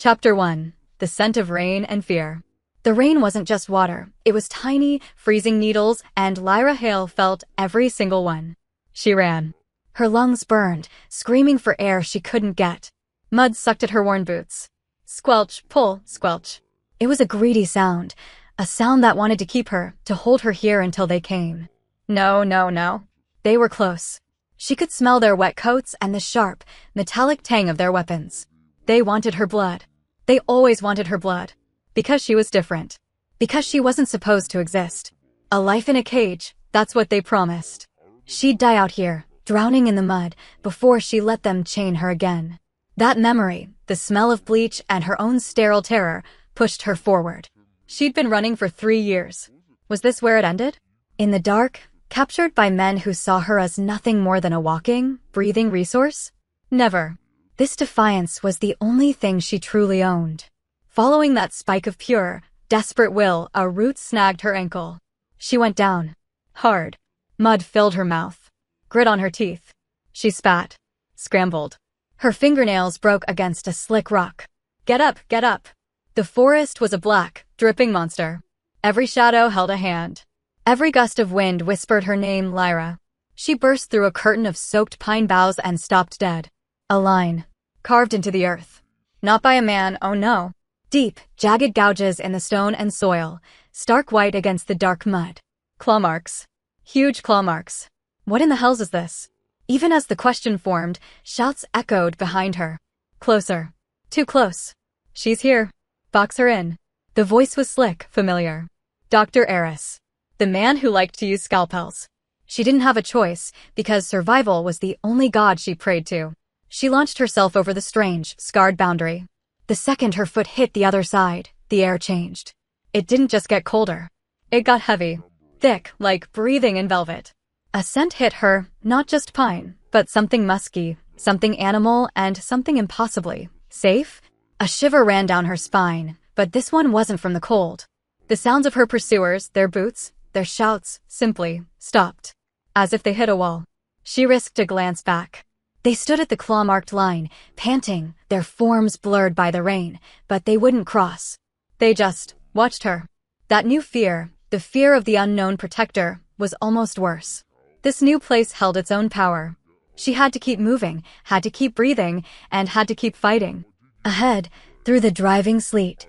Chapter 1. The Scent of Rain and Fear. The rain wasn't just water, it was tiny, freezing needles, and Lyra Hale felt every single one. She ran. Her lungs burned, screaming for air she couldn't get. Mud sucked at her worn boots. Squelch, pull, squelch. It was a greedy sound, a sound that wanted to keep her, to hold her here until they came. No, no, no. They were close. She could smell their wet coats and the sharp, metallic tang of their weapons. They wanted her blood. They always wanted her blood. Because she was different. Because she wasn't supposed to exist. A life in a cage, that's what they promised. She'd die out here, drowning in the mud, before she let them chain her again. That memory, the smell of bleach and her own sterile terror, pushed her forward. She'd been running for 3 years. Was this where it ended? In the dark, captured by men who saw her as nothing more than a walking, breathing resource? Never. This defiance was the only thing she truly owned. Following that spike of pure, desperate will, a root snagged her ankle. She went down. Hard. Mud filled her mouth. Grit on her teeth. She spat. Scrambled. Her fingernails broke against a slick rock. Get up, get up. The forest was a black, dripping monster. Every shadow held a hand. Every gust of wind whispered her name, Lyra. She burst through a curtain of soaked pine boughs and stopped dead. A line. Carved into the earth. Not by a man, oh no. Deep, jagged gouges in the stone and soil, stark white against the dark mud. Claw marks. Huge claw marks. What in the hells is this? Even as the question formed, shouts echoed behind her. Closer. Too close. She's here. Box her in. The voice was slick, familiar. Dr. Eris. The man who liked to use scalpels. She didn't have a choice, because survival was the only god she prayed to. She launched herself over the strange, scarred boundary. The second her foot hit the other side, the air changed. It didn't just get colder. It got heavy. Thick, like breathing in velvet. A scent hit her, not just pine, but something musky, something animal, and something impossibly safe. A shiver ran down her spine, but this one wasn't from the cold. The sounds of her pursuers, their boots, their shouts, simply stopped. As if they hit a wall. She risked a glance back. They stood at the claw-marked line, panting, their forms blurred by the rain, but they wouldn't cross. They just watched her. That new fear, the fear of the unknown protector, was almost worse. This new place held its own power. She had to keep moving, had to keep breathing, and had to keep fighting. Ahead, through the driving sleet,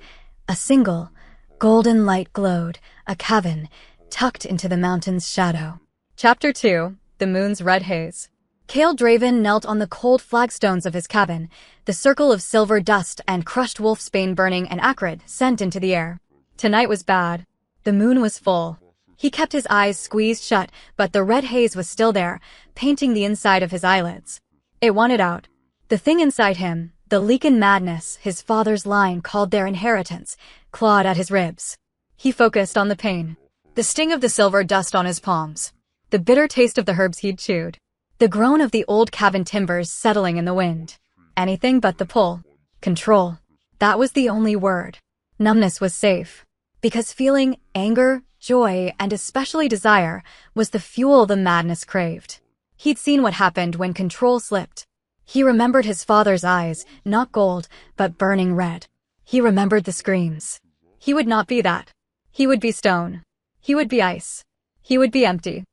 a single, golden light glowed, a cabin, tucked into the mountain's shadow. Chapter 2. The Moon's Red Haze. Kael Draven knelt on the cold flagstones of his cabin, the circle of silver dust and crushed wolfsbane burning an acrid scent into the air. Tonight was bad. The moon was full. He kept his eyes squeezed shut, but the red haze was still there, painting the inside of his eyelids. It wanted out. The thing inside him, the Lycan madness his father's line called their inheritance, clawed at his ribs. He focused on the pain. The sting of the silver dust on his palms. The bitter taste of the herbs he'd chewed. The groan of the old cabin timbers settling in the wind. Anything but the pull. Control. That was the only word. Numbness was safe. Because feeling anger, joy, and especially desire was the fuel the madness craved. He'd seen what happened when control slipped. He remembered his father's eyes, not gold, but burning red. He remembered the screams. He would not be that. He would be stone. He would be ice. He would be empty.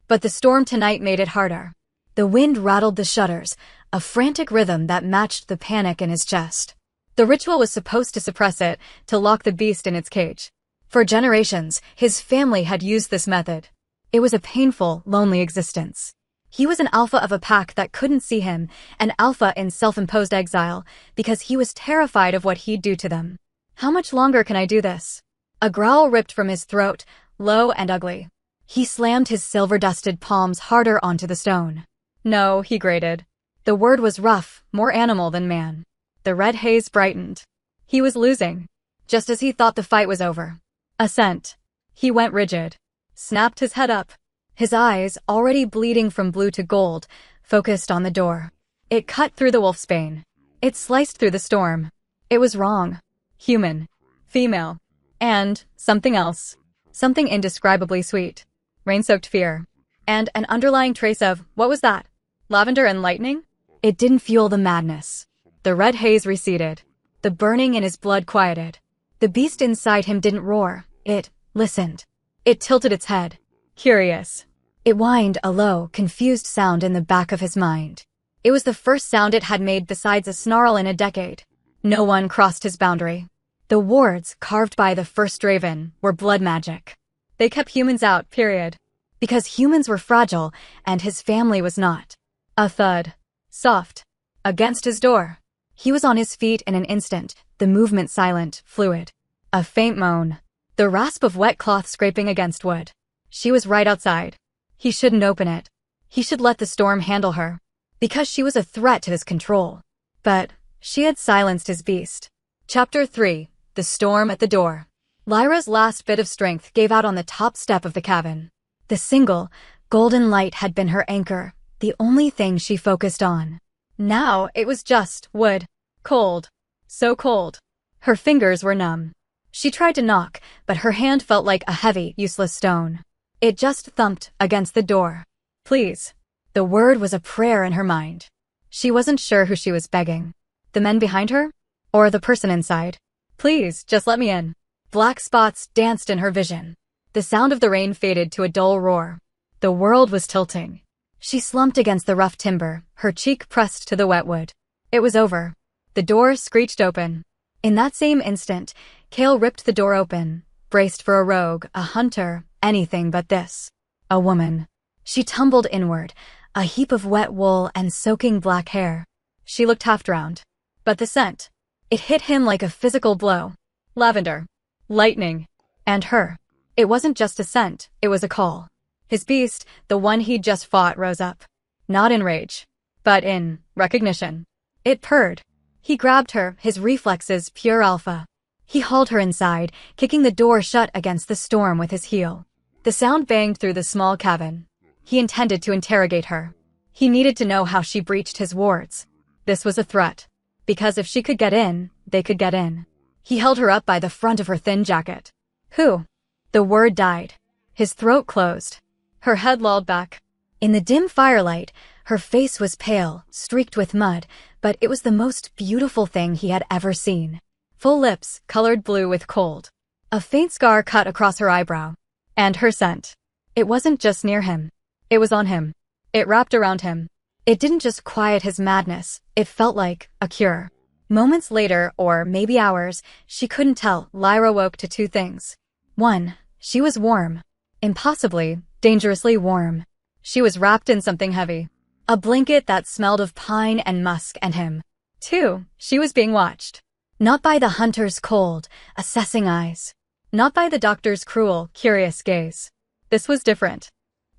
But the storm tonight made it harder. The wind rattled the shutters, a frantic rhythm that matched the panic in his chest. The ritual was supposed to suppress it, to lock the beast in its cage. For generations, his family had used this method. It was a painful, lonely existence. He was an alpha of a pack that couldn't see him, an alpha in self-imposed exile, because he was terrified of what he'd do to them. How much longer can I do this? A growl ripped from his throat, low and ugly. He slammed his silver-dusted palms harder onto the stone. No, he grated. The word was rough, more animal than man. The red haze brightened. He was losing. Just as he thought the fight was over. A scent. He went rigid. Snapped his head up. His eyes, already bleeding from blue to gold, focused on the door. It cut through the wolfsbane. It sliced through the storm. It was wrong. Human. Female. And something else. Something indescribably sweet. Rain-soaked fear. And an underlying trace of, what was that? Lavender and lightning? It didn't fuel the madness. The red haze receded. The burning in his blood quieted. The beast inside him didn't roar. It listened. It tilted its head. Curious. It whined a low, confused sound in the back of his mind. It was the first sound it had made besides a snarl in a decade. No one crossed his boundary. The wards, carved by the first Draven, were blood magic. They kept humans out, period. Because humans were fragile, and his family was not. A thud. Soft. Against his door. He was on his feet in an instant, the movement silent, fluid. A faint moan. The rasp of wet cloth scraping against wood. She was right outside. He shouldn't open it. He should let the storm handle her. Because she was a threat to his control. But she had silenced his beast. Chapter 3. The Storm at the Door. Lyra's last bit of strength gave out on the top step of the cabin. The single, golden light had been her anchor, the only thing she focused on. Now it was just wood. Cold. So cold. Her fingers were numb. She tried to knock, but her hand felt like a heavy, useless stone. It just thumped against the door. Please. The word was a prayer in her mind. She wasn't sure who she was begging. The men behind her? Or the person inside? Please, just let me in. Black spots danced in her vision. The sound of the rain faded to a dull roar. The world was tilting. She slumped against the rough timber, her cheek pressed to the wet wood. It was over. The door screeched open. In that same instant, Kael ripped the door open, braced for a rogue, a hunter, anything but this. A woman. She tumbled inward, a heap of wet wool and soaking black hair. She looked half-drowned. But the scent. It hit him like a physical blow. Lavender. Lightning. And her. It wasn't just a scent, it was a call. His beast, the one he'd just fought, rose up. Not in rage. But in recognition. It purred. He grabbed her, his reflexes pure alpha. He hauled her inside, kicking the door shut against the storm with his heel. The sound banged through the small cabin. He intended to interrogate her. He needed to know how she breached his wards. This was a threat. Because if she could get in, they could get in. He held her up by the front of her thin jacket. Who? The word died. His throat closed. Her head lolled back. In the dim firelight, her face was pale, streaked with mud, but it was the most beautiful thing he had ever seen. Full lips, colored blue with cold. A faint scar cut across her eyebrow. And her scent. It wasn't just near him. It was on him. It wrapped around him. It didn't just quiet his madness, it felt like a cure. Moments later, or maybe hours, she couldn't tell, Lyra woke to two things. 1. She was warm. Impossibly, dangerously warm. She was wrapped in something heavy. A blanket that smelled of pine and musk and him. 2. She was being watched. Not by the hunter's cold, assessing eyes. Not by the doctor's cruel, curious gaze. This was different.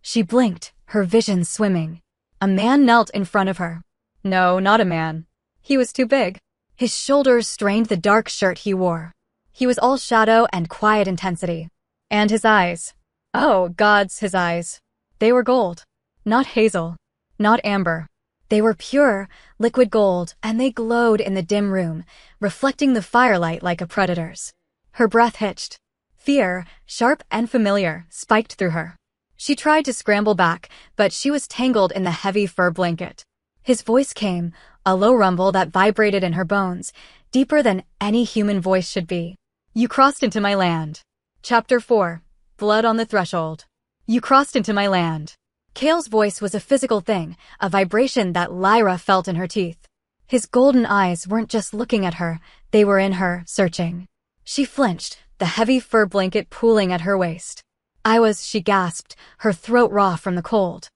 She blinked, her vision swimming. A man knelt in front of her. No, not a man. He was too big. His shoulders strained the dark shirt he wore. He was all shadow and quiet intensity. And his eyes. Oh, gods, his eyes. They were gold. Not hazel. Not amber. They were pure, liquid gold, and they glowed in the dim room, reflecting the firelight like a predator's. Her breath hitched. Fear, sharp and familiar, spiked through her. She tried to scramble back, but she was tangled in the heavy fur blanket. His voice came, a low rumble that vibrated in her bones, deeper than any human voice should be. You crossed into my land. Chapter 4. Blood on the Threshold. You crossed into my land. Kael's voice was a physical thing, a vibration that Lyra felt in her teeth. His golden eyes weren't just looking at her, they were in her, searching. She flinched, the heavy fur blanket pooling at her waist. She gasped, her throat raw from the cold.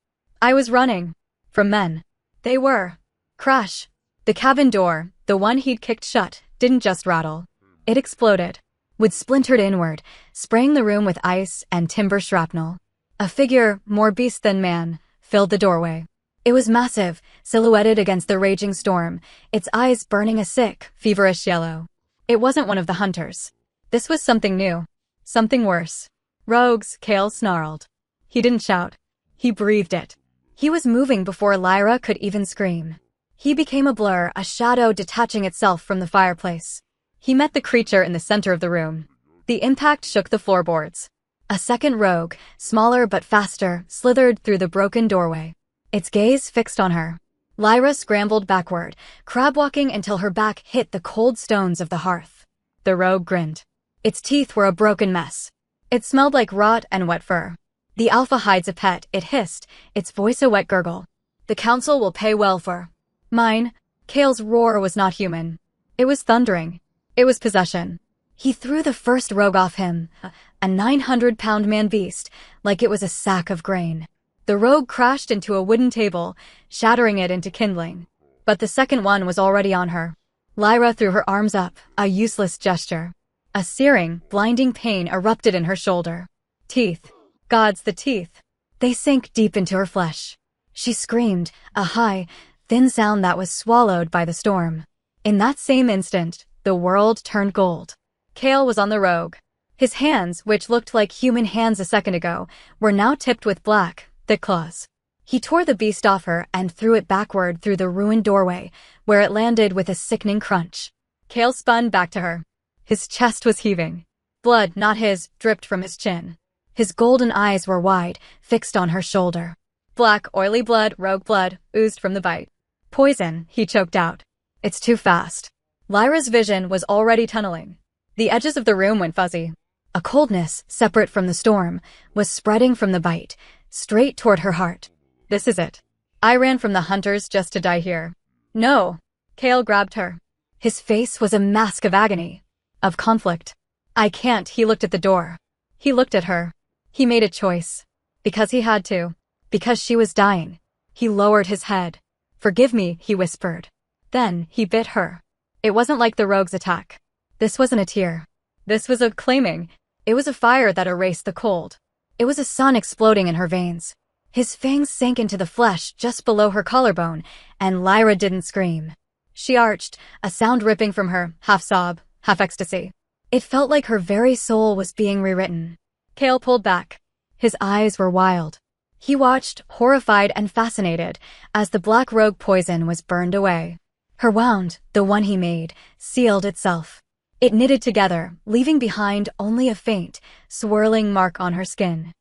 I was running. From men. They were. Crash. The cabin door, the one he'd kicked shut, didn't just rattle. It exploded. Wood splintered inward, spraying the room with ice and timber shrapnel. A figure, more beast than man, filled the doorway. It was massive, silhouetted against the raging storm, its eyes burning a sick, feverish yellow. It wasn't one of the hunters. This was something new. Something worse. Rogues, Kael snarled. He didn't shout. He breathed it. He was moving before Lyra could even scream. He became a blur, a shadow detaching itself from the fireplace. He met the creature in the center of the room. The impact shook the floorboards. A second rogue, smaller but faster, slithered through the broken doorway. Its gaze fixed on her. Lyra scrambled backward, crab-walking until her back hit the cold stones of the hearth. The rogue grinned. Its teeth were a broken mess. It smelled like rot and wet fur. The alpha hides a pet, it hissed, its voice a wet gurgle. The council will pay well for mine. Kael's roar was not human. It was thundering. It was possession. He threw the first rogue off him, a 900-pound man-beast, like it was a sack of grain. The rogue crashed into a wooden table, shattering it into kindling. But the second one was already on her. Lyra threw her arms up, a useless gesture. A searing, blinding pain erupted in her shoulder. Teeth. Gods, the teeth. They sank deep into her flesh. She screamed, a high, thin sound that was swallowed by the storm. In that same instant, the world turned gold. Kael was on the rogue. His hands, which looked like human hands a second ago, were now tipped with black, thick claws. He tore the beast off her and threw it backward through the ruined doorway, where it landed with a sickening crunch. Kael spun back to her. His chest was heaving. Blood, not his, dripped from his chin. His golden eyes were wide, fixed on her shoulder. Black, oily blood, rogue blood, oozed from the bite. Poison, he choked out. It's too fast. Lyra's vision was already tunneling. The edges of the room went fuzzy. A coldness, separate from the storm, was spreading from the bite, straight toward her heart. This is it. I ran from the hunters just to die here. No. Kael grabbed her. His face was a mask of agony. Of conflict. I can't. He looked at the door. He looked at her. He made a choice. Because he had to. Because she was dying. He lowered his head. Forgive me, he whispered. Then, he bit her. It wasn't like the rogue's attack. This wasn't a tear. This was a claiming. It was a fire that erased the cold. It was a sun exploding in her veins. His fangs sank into the flesh just below her collarbone, and Lyra didn't scream. She arched, a sound ripping from her, half sob, half ecstasy. It felt like her very soul was being rewritten. Kael pulled back. His eyes were wild. He watched, horrified and fascinated, as the black rogue poison was burned away. Her wound, the one he made, sealed itself. It knitted together, leaving behind only a faint, swirling mark on her skin.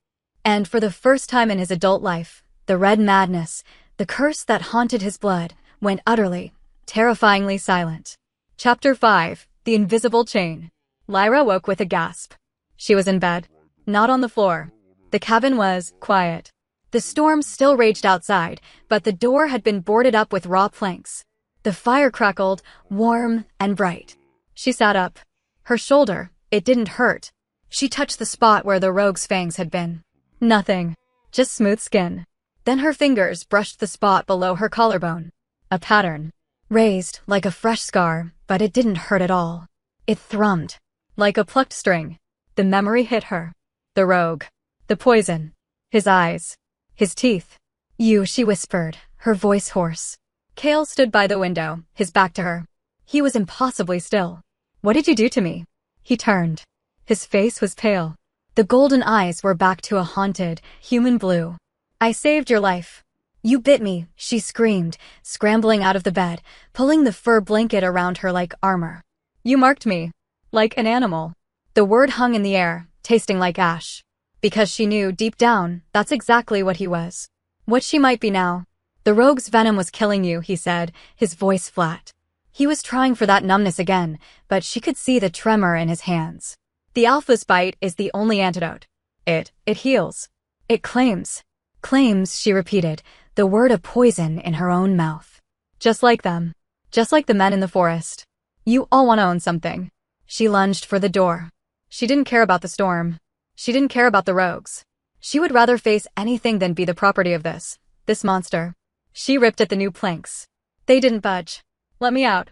And for the first time in his adult life, the red madness, the curse that haunted his blood, went utterly, terrifyingly silent. Chapter 5. The Invisible Chain. Lyra woke with a gasp. She was in bed. Not on the floor. The cabin was quiet. The storm still raged outside, but the door had been boarded up with raw planks. The fire crackled, warm and bright. She sat up. Her shoulder, it didn't hurt. She touched the spot where the rogue's fangs had been. Nothing. Just smooth skin. Then her fingers brushed the spot below her collarbone. A pattern. Raised, like a fresh scar, but it didn't hurt at all. It thrummed. Like a plucked string. The memory hit her. The rogue. The poison. His eyes. His teeth. You, she whispered, her voice hoarse. Kael stood by the window, his back to her. He was impossibly still. What did you do to me? He turned. His face was pale. The golden eyes were back to a haunted, human blue. I saved your life. You bit me, she screamed, scrambling out of the bed, pulling the fur blanket around her like armor. You marked me. Like an animal. The word hung in the air, tasting like ash. Because she knew, deep down, that's exactly what he was. What she might be now. The rogue's venom was killing you, he said, his voice flat. He was trying for that numbness again, but she could see the tremor in his hands. The alpha's bite is the only antidote. It heals. It claims. Claims, she repeated, the word of poison in her own mouth. Just like them. Just like the men in the forest. You all want to own something. She lunged for the door. She didn't care about the storm. She didn't care about the rogues. She would rather face anything than be the property of this monster. She ripped at the new planks. They didn't budge. Let me out.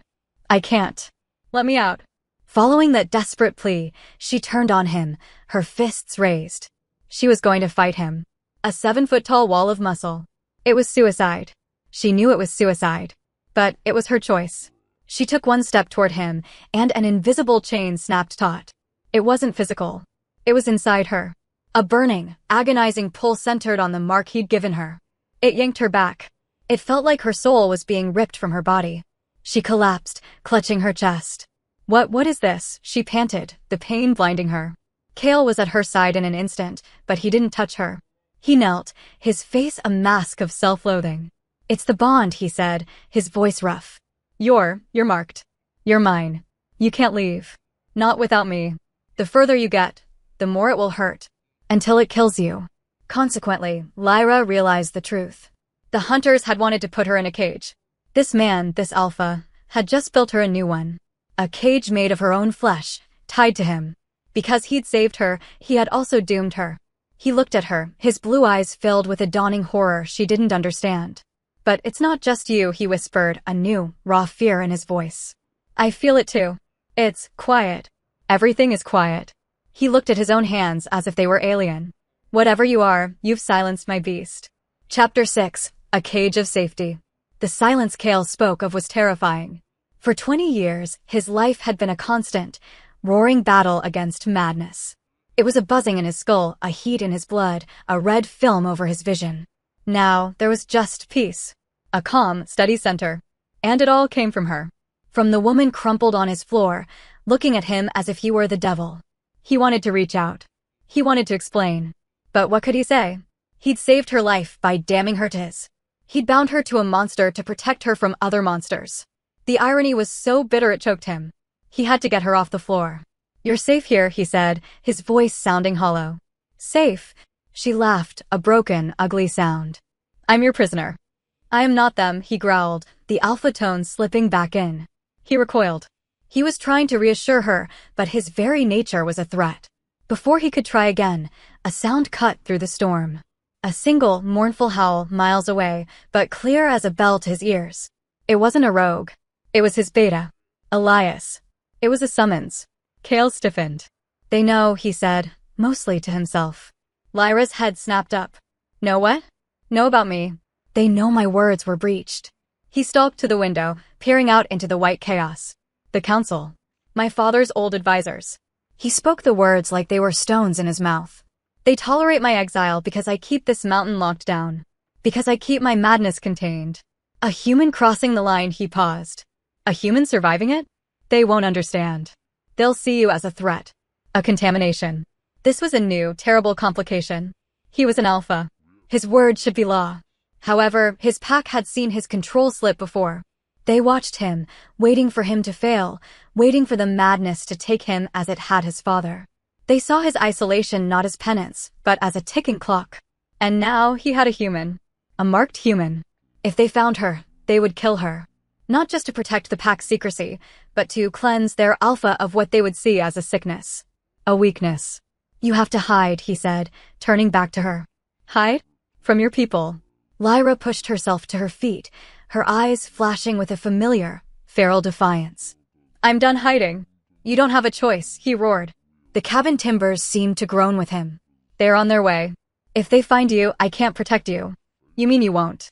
I can't. Let me out. Following that desperate plea, she turned on him, her fists raised. She was going to fight him. A 7-foot-tall wall of muscle. It was suicide. She knew it was suicide. But it was her choice. She took one step toward him, and an invisible chain snapped taut. It wasn't physical. It was inside her. A burning, agonizing pull centered on the mark he'd given her. It yanked her back. It felt like her soul was being ripped from her body. She collapsed, clutching her chest. What is this? She panted, the pain blinding her. Kael was at her side in an instant, but he didn't touch her. He knelt, his face a mask of self-loathing. It's the bond, he said, his voice rough. You're marked. You're mine. You can't leave. Not without me. The further you get, the more it will hurt. Until it kills you. Consequently, Lyra realized the truth. The hunters had wanted to put her in a cage. This man, this alpha, had just built her a new one. A cage made of her own flesh, tied to him. Because he'd saved her, he had also doomed her. He looked at her, his blue eyes filled with a dawning horror she didn't understand. But it's not just you, he whispered, a new, raw fear in his voice. I feel it too. It's quiet. Everything is quiet. He looked at his own hands as if they were alien. Whatever you are, you've silenced my beast. Chapter 6. A Cage of Safety. The silence Kael spoke of was terrifying. For 20 years, his life had been a constant, roaring battle against madness. It was a buzzing in his skull, a heat in his blood, a red film over his vision. Now, there was just peace. A calm, steady center. And it all came from her. From the woman crumpled on his floor, looking at him as if he were the devil. He wanted to reach out. He wanted to explain. But what could he say? He'd saved her life by damning her to his. He'd bound her to a monster to protect her from other monsters. The irony was so bitter it choked him. He had to get her off the floor. You're safe here, he said, his voice sounding hollow. Safe? She laughed, a broken, ugly sound. I'm your prisoner. I am not them, he growled, the alpha tone slipping back in. He recoiled. He was trying to reassure her, but his very nature was a threat. Before he could try again, a sound cut through the storm. A single, mournful howl miles away, but clear as a bell to his ears. It wasn't a rogue. It was his beta. Elias. It was a summons. Kael stiffened. They know, he said, mostly to himself. Lyra's head snapped up. Know what? Know about me. They know my words were breached. He stalked to the window, peering out into the white chaos. The council. My father's old advisors. He spoke the words like they were stones in his mouth. They tolerate my exile because I keep this mountain locked down. Because I keep my madness contained. A human crossing the line, he paused. A human surviving it? They won't understand. They'll see you as a threat. A contamination. This was a new, terrible complication. He was an alpha. His word should be law. However, his pack had seen his control slip before. They watched him, waiting for him to fail, waiting for the madness to take him as it had his father. They saw his isolation not as penance, but as a ticking clock. And now he had a human. A marked human. If they found her, they would kill her. Not just to protect the pack's secrecy, but to cleanse their alpha of what they would see as a sickness. A weakness. You have to hide, he said, turning back to her. Hide? From your people. Lyra pushed herself to her feet, her eyes flashing with a familiar, feral defiance. I'm done hiding. You don't have a choice, he roared. The cabin timbers seemed to groan with him. They're on their way. If they find you, I can't protect you. You mean you won't?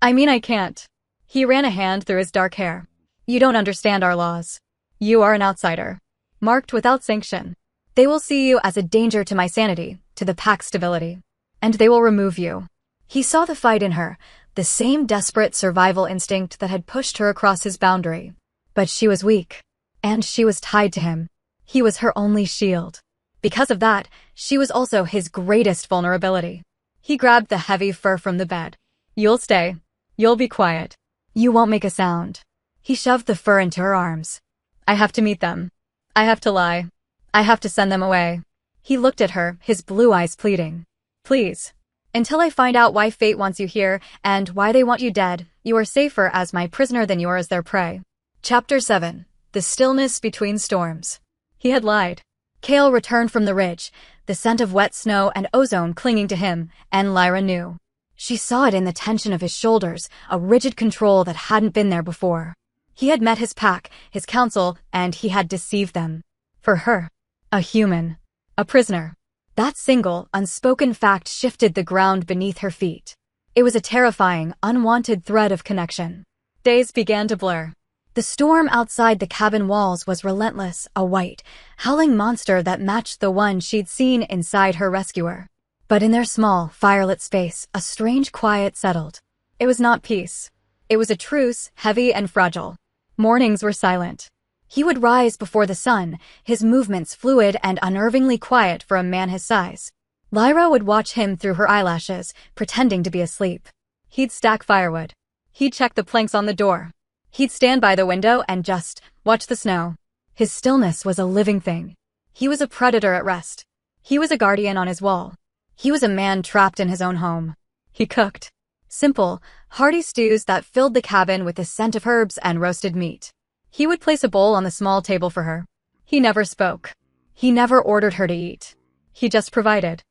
I mean I can't. He ran a hand through his dark hair. You don't understand our laws. You are an outsider. Marked without sanction. They will see you as a danger to my sanity, to the pack's stability. And they will remove you. He saw the fight in her, the same desperate survival instinct that had pushed her across his boundary. But she was weak. And she was tied to him. He was her only shield. Because of that, she was also his greatest vulnerability. He grabbed the heavy fur from the bed. You'll stay. You'll be quiet. You won't make a sound. He shoved the fur into her arms. I have to meet them. I have to lie. I have to send them away. He looked at her, his blue eyes pleading. Please. Until I find out why fate wants you here, and why they want you dead, you are safer as my prisoner than you are as their prey. Chapter 7. The Stillness Between Storms. He had lied. Kael returned from the ridge, the scent of wet snow and ozone clinging to him, and Lyra knew. She saw it in the tension of his shoulders, a rigid control that hadn't been there before. He had met his pack, his council, and he had deceived them. For her. A human. A prisoner. That single, unspoken fact shifted the ground beneath her feet. It was a terrifying, unwanted thread of connection. Days began to blur. The storm outside the cabin walls was relentless, a white, howling monster that matched the one she'd seen inside her rescuer. But in their small, firelit space, a strange quiet settled. It was not peace. It was a truce, heavy and fragile. Mornings were silent. He would rise before the sun, his movements fluid and unnervingly quiet for a man his size. Lyra would watch him through her eyelashes, pretending to be asleep. He'd stack firewood. He'd check the planks on the door. He'd stand by the window and just watch the snow. His stillness was a living thing. He was a predator at rest. He was a guardian on his wall. He was a man trapped in his own home. He cooked simple, hearty stews that filled the cabin with the scent of herbs and roasted meat. He would place a bowl on the small table for her. He never spoke. He never ordered her to eat. He just provided.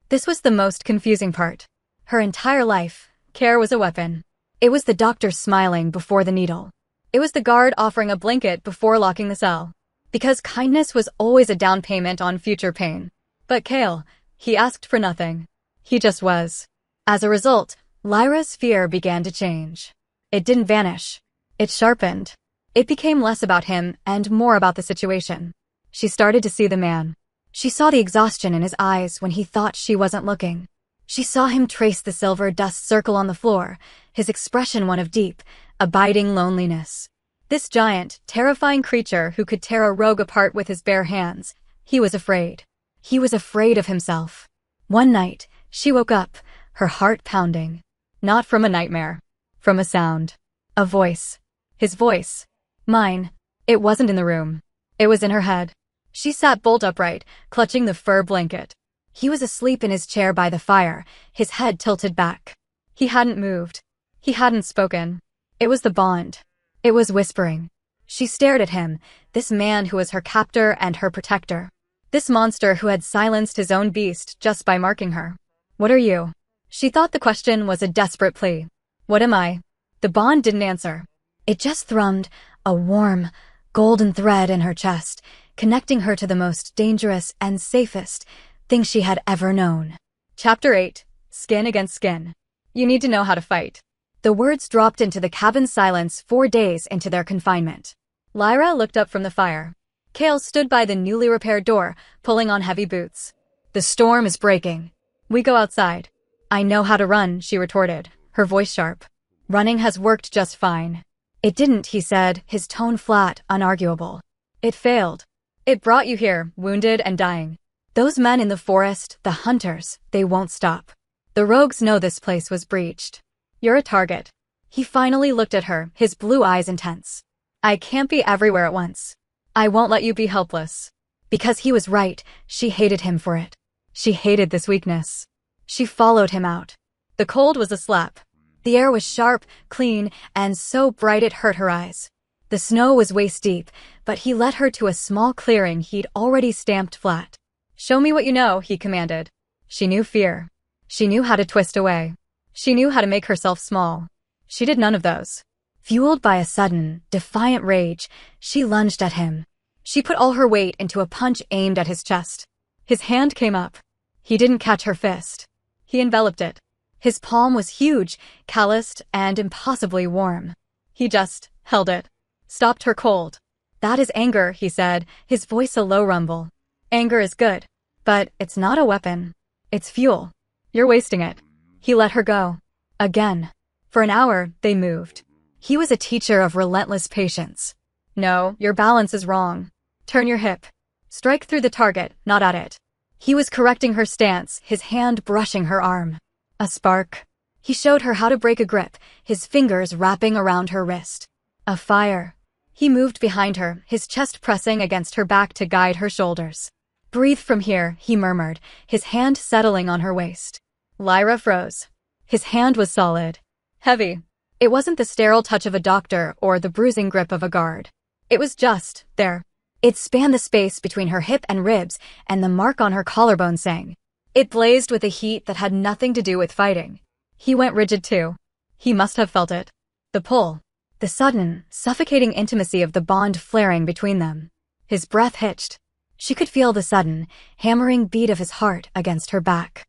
This was the most confusing part. Her entire life, care was a weapon. It was the doctor smiling before the needle. It was the guard offering a blanket before locking the cell. Because kindness was always a down payment on future pain. But Kael, he asked for nothing. He just was. As a result, Lyra's fear began to change. It didn't vanish. It sharpened. It became less about him and more about the situation. She started to see the man. She saw the exhaustion in his eyes when he thought she wasn't looking. She saw him trace the silver dust circle on the floor, his expression one of deep, abiding loneliness. This giant, terrifying creature who could tear a rogue apart with his bare hands. He was afraid. He was afraid of himself. One night, she woke up, her heart pounding. Not from a nightmare. From a sound. A voice. His voice. Mine. It wasn't in the room. It was in her head. She sat bolt upright, clutching the fur blanket. He was asleep in his chair by the fire, his head tilted back. He hadn't moved. He hadn't spoken. It was the bond. It was whispering. She stared at him, this man who was her captor and her protector. This monster who had silenced his own beast just by marking her. What are you? She thought the question was a desperate plea. What am I? The bond didn't answer. It just thrummed, a warm, golden thread in her chest, connecting her to the most dangerous and safest thing she had ever known. Chapter 8. Skin Against Skin. You need to know how to fight. The words dropped into the cabin's silence 4 days into their confinement. Lyra looked up from the fire. Kael stood by the newly repaired door, pulling on heavy boots. The storm is breaking. We go outside. I know how to run, she retorted, her voice sharp. Running has worked just fine. It didn't, he said, his tone flat, unarguable. It failed. It brought you here, wounded and dying. Those men in the forest, the hunters, they won't stop. The rogues know this place was breached. You're a target. He finally looked at her, his blue eyes intense. I can't be everywhere at once. I won't let you be helpless. Because he was right, she hated him for it. She hated this weakness. She followed him out. The cold was a slap. The air was sharp, clean, and so bright it hurt her eyes. The snow was waist deep, but he led her to a small clearing he'd already stamped flat. Show me what you know, he commanded. She knew fear. She knew how to twist away. She knew how to make herself small. She did none of those. Fueled by a sudden, defiant rage, she lunged at him. She put all her weight into a punch aimed at his chest. His hand came up. He didn't catch her fist. He enveloped it. His palm was huge, calloused, and impossibly warm. He just held it. Stopped her cold. That is anger, he said, his voice a low rumble. Anger is good. But it's not a weapon. It's fuel. You're wasting it. He let her go. Again. For an hour, they moved. He was a teacher of relentless patience. No, your balance is wrong. Turn your hip. Strike through the target, not at it. He was correcting her stance, his hand brushing her arm. A spark. He showed her how to break a grip, his fingers wrapping around her wrist. A fire. He moved behind her, his chest pressing against her back to guide her shoulders. Breathe from here, he murmured, his hand settling on her waist. Lyra froze. His hand was solid. Heavy. It wasn't the sterile touch of a doctor or the bruising grip of a guard. It was just there. It spanned the space between her hip and ribs, and the mark on her collarbone sang. It blazed with a heat that had nothing to do with fighting. He went rigid too. He must have felt it. The pull. The sudden, suffocating intimacy of the bond flaring between them. His breath hitched. She could feel the sudden, hammering beat of his heart against her back.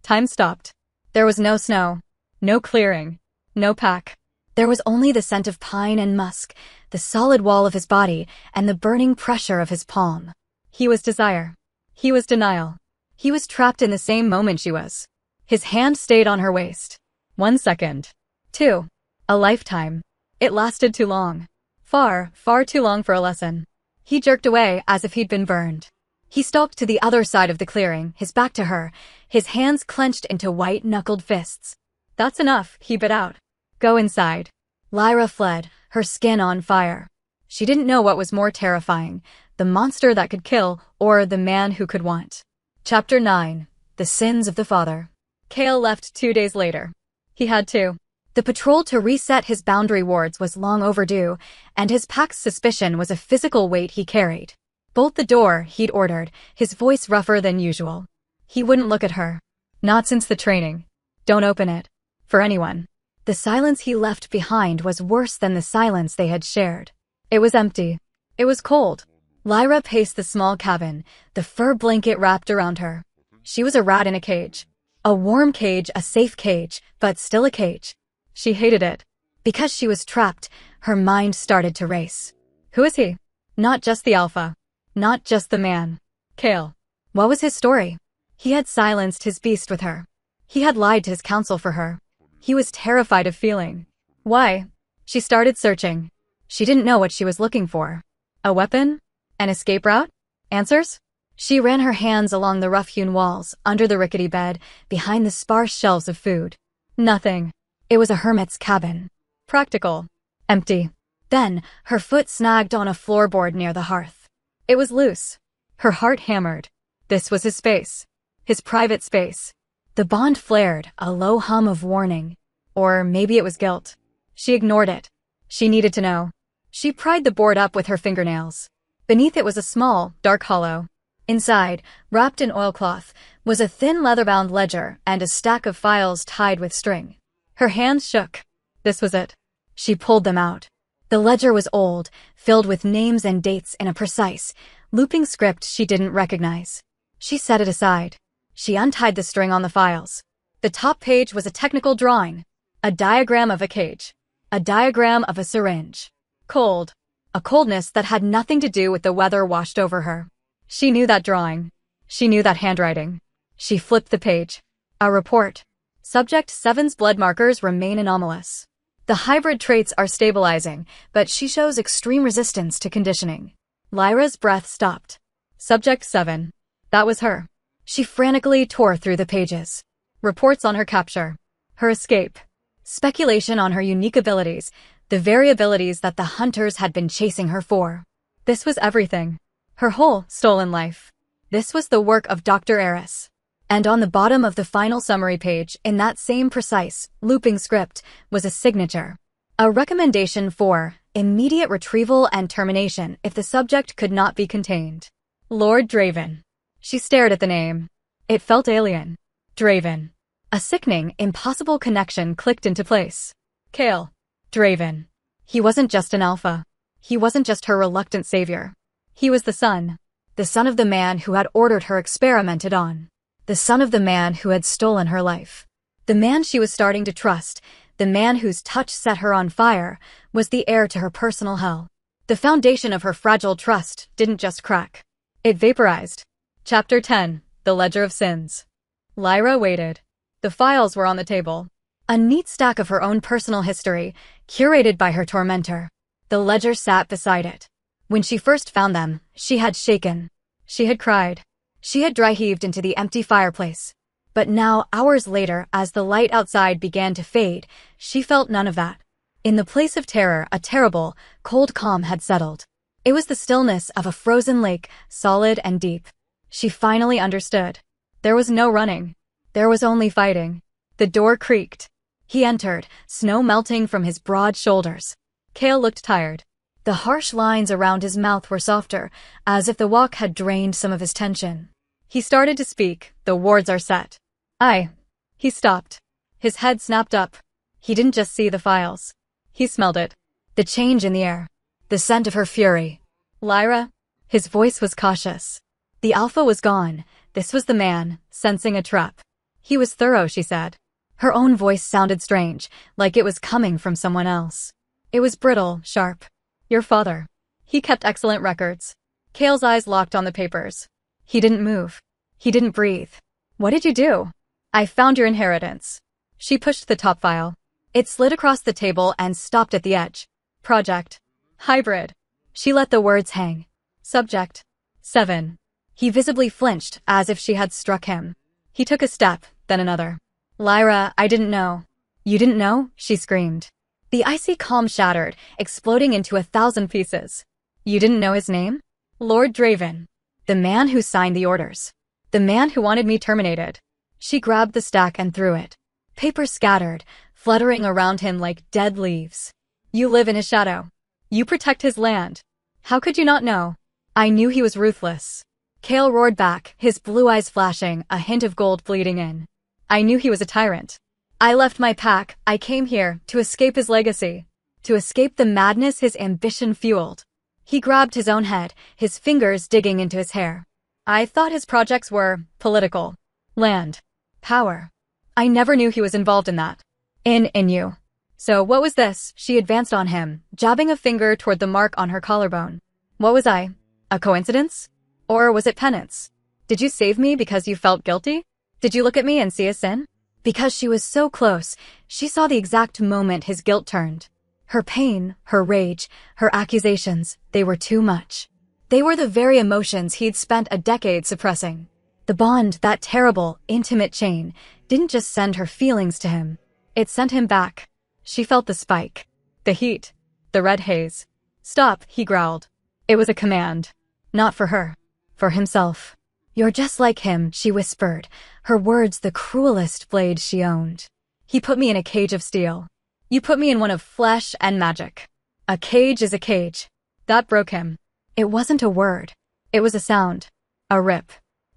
Time stopped. There was no snow. No clearing. No pack. There was only the scent of pine and musk, the solid wall of his body, and the burning pressure of his palm. He was desire. He was denial. He was trapped in the same moment she was. His hand stayed on her waist. 1 second. 2. A lifetime. It lasted too long. Far, far too long for a lesson. He jerked away as if he'd been burned. He stalked to the other side of the clearing, his back to her, his hands clenched into white-knuckled fists. That's enough, he bit out. Go inside. Lyra fled, her skin on fire. She didn't know what was more terrifying, the monster that could kill or the man who could want. Chapter 9. The Sins of the Father. Kael left 2 days later. He had to. The patrol to reset his boundary wards was long overdue, and his pack's suspicion was a physical weight he carried. Bolt the door, he'd ordered, his voice rougher than usual. He wouldn't look at her. Not since the training. Don't open it. For anyone. The silence he left behind was worse than the silence they had shared. It was empty. It was cold. Lyra paced the small cabin, the fur blanket wrapped around her. She was a rat in a cage. A warm cage, a safe cage, but still a cage. She hated it. Because she was trapped, her mind started to race. Who is he? Not just the alpha. Not just the man. Kael. What was his story? He had silenced his beast with her. He had lied to his counsel for her. He was terrified of feeling. Why? She started searching. She didn't know what she was looking for. A weapon? An escape route? Answers? She ran her hands along the rough-hewn walls, under the rickety bed, behind the sparse shelves of food. Nothing. It was a hermit's cabin. Practical. Empty. Then, her foot snagged on a floorboard near the hearth. It was loose. Her heart hammered. This was his space. His private space. The bond flared, a low hum of warning. Or maybe it was guilt. She ignored it. She needed to know. She pried the board up with her fingernails. Beneath it was a small, dark hollow. Inside, wrapped in oilcloth, was a thin leather-bound ledger and a stack of files tied with string. Her hands shook. This was it. She pulled them out. The ledger was old, filled with names and dates in a precise, looping script she didn't recognize. She set it aside. She untied the string on the files. The top page was a technical drawing. A diagram of a cage. A diagram of a syringe. Cold. A coldness that had nothing to do with the weather washed over her. She knew that drawing. She knew that handwriting. She flipped the page. A report. Subject 7's blood markers remain anomalous. The hybrid traits are stabilizing, but she shows extreme resistance to conditioning. Lyra's breath stopped. Subject 7. That was her. She frantically tore through the pages. Reports on her capture. Her escape. Speculation on her unique abilities, the very abilities that the hunters had been chasing her for. This was everything. Her whole stolen life. This was the work of Dr. Eris. And on the bottom of the final summary page, in that same precise, looping script, was a signature. A recommendation for immediate retrieval and termination if the subject could not be contained. Lord Draven. She stared at the name. It felt alien. Draven. A sickening, impossible connection clicked into place. Kael Draven. He wasn't just an alpha. He wasn't just her reluctant savior. He was the son. The son of the man who had ordered her experimented on. The son of the man who had stolen her life. The man she was starting to trust, the man whose touch set her on fire, was the heir to her personal hell. The foundation of her fragile trust didn't just crack. It vaporized. Chapter 10. The Ledger of Sins. Lyra waited. The files were on the table. A neat stack of her own personal history, curated by her tormentor. The ledger sat beside it. When she first found them, she had shaken. She had cried. She had dry-heaved into the empty fireplace. But now, hours later, as the light outside began to fade, she felt none of that. In the place of terror, a terrible, cold calm had settled. It was the stillness of a frozen lake, solid and deep. She finally understood. There was no running. There was only fighting. The door creaked. He entered, snow melting from his broad shoulders. Kael looked tired. The harsh lines around his mouth were softer, as if the walk had drained some of his tension. He started to speak. The wards are set. He stopped. His head snapped up. He didn't just see the files. He smelled it. The change in the air. The scent of her fury. Lyra? His voice was cautious. The alpha was gone. This was the man, sensing a trap. He was thorough, she said. Her own voice sounded strange, like it was coming from someone else. It was brittle, sharp. Your father. He kept excellent records. Kael's eyes locked on the papers. He didn't move. He didn't breathe. What did you do? I found your inheritance. She pushed the top file. It slid across the table and stopped at the edge. Project. Hybrid. She let the words hang. Subject. 7. He visibly flinched, as if she had struck him. He took a step, then another. Lyra, I didn't know. You didn't know? She screamed. The icy calm shattered, exploding into 1,000 pieces. You didn't know his name? Lord Draven. The man who signed the orders. The man who wanted me terminated. She grabbed the stack and threw it. Paper scattered, fluttering around him like dead leaves. You live in his shadow. You protect his land. How could you not know? I knew he was ruthless. Kael roared back, his blue eyes flashing, a hint of gold bleeding in. I knew he was a tyrant. I left my pack, I came here, to escape his legacy. To escape the madness his ambition fueled. He grabbed his own head, his fingers digging into his hair. I thought his projects were political. Land. Power. I never knew he was involved in that. In you. So what was this? She advanced on him, jabbing a finger toward the mark on her collarbone. What was I? A coincidence? Or was it penance? Did you save me because you felt guilty? Did you look at me and see a sin? Because she was so close, she saw the exact moment his guilt turned. Her pain, her rage, her accusations, they were too much. They were the very emotions he'd spent a decade suppressing. The bond, that terrible, intimate chain, didn't just send her feelings to him. It sent him back. She felt the spike. The heat. The red haze. Stop, he growled. It was a command. Not for her. For himself. You're just like him, she whispered, her words the cruelest blade she owned. He put me in a cage of steel. You put me in one of flesh and magic. A cage is a cage. That broke him. It wasn't a word. It was a sound. A rip.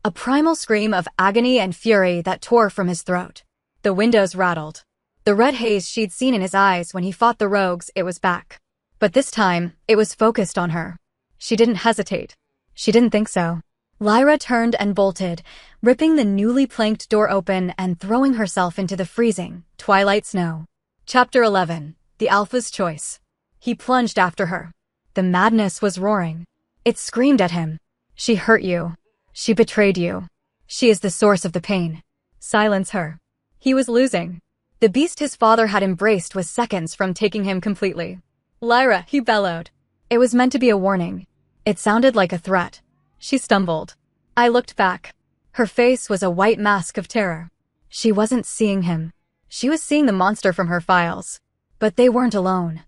A primal scream of agony and fury that tore from his throat. The windows rattled. The red haze she'd seen in his eyes when he fought the rogues, it was back. But this time, it was focused on her. She didn't hesitate. She didn't think so. Lyra turned and bolted, ripping the newly planked door open and throwing herself into the freezing, twilight snow. Chapter 11. The Alpha's Choice. He plunged after her. The madness was roaring. It screamed at him. She hurt you. She betrayed you. She is the source of the pain. Silence her. He was losing. The beast his father had embraced was seconds from taking him completely. Lyra, he bellowed. It was meant to be a warning. It sounded like a threat. She stumbled. I looked back. Her face was a white mask of terror. She wasn't seeing him. She was seeing the monster from her files. But they weren't alone.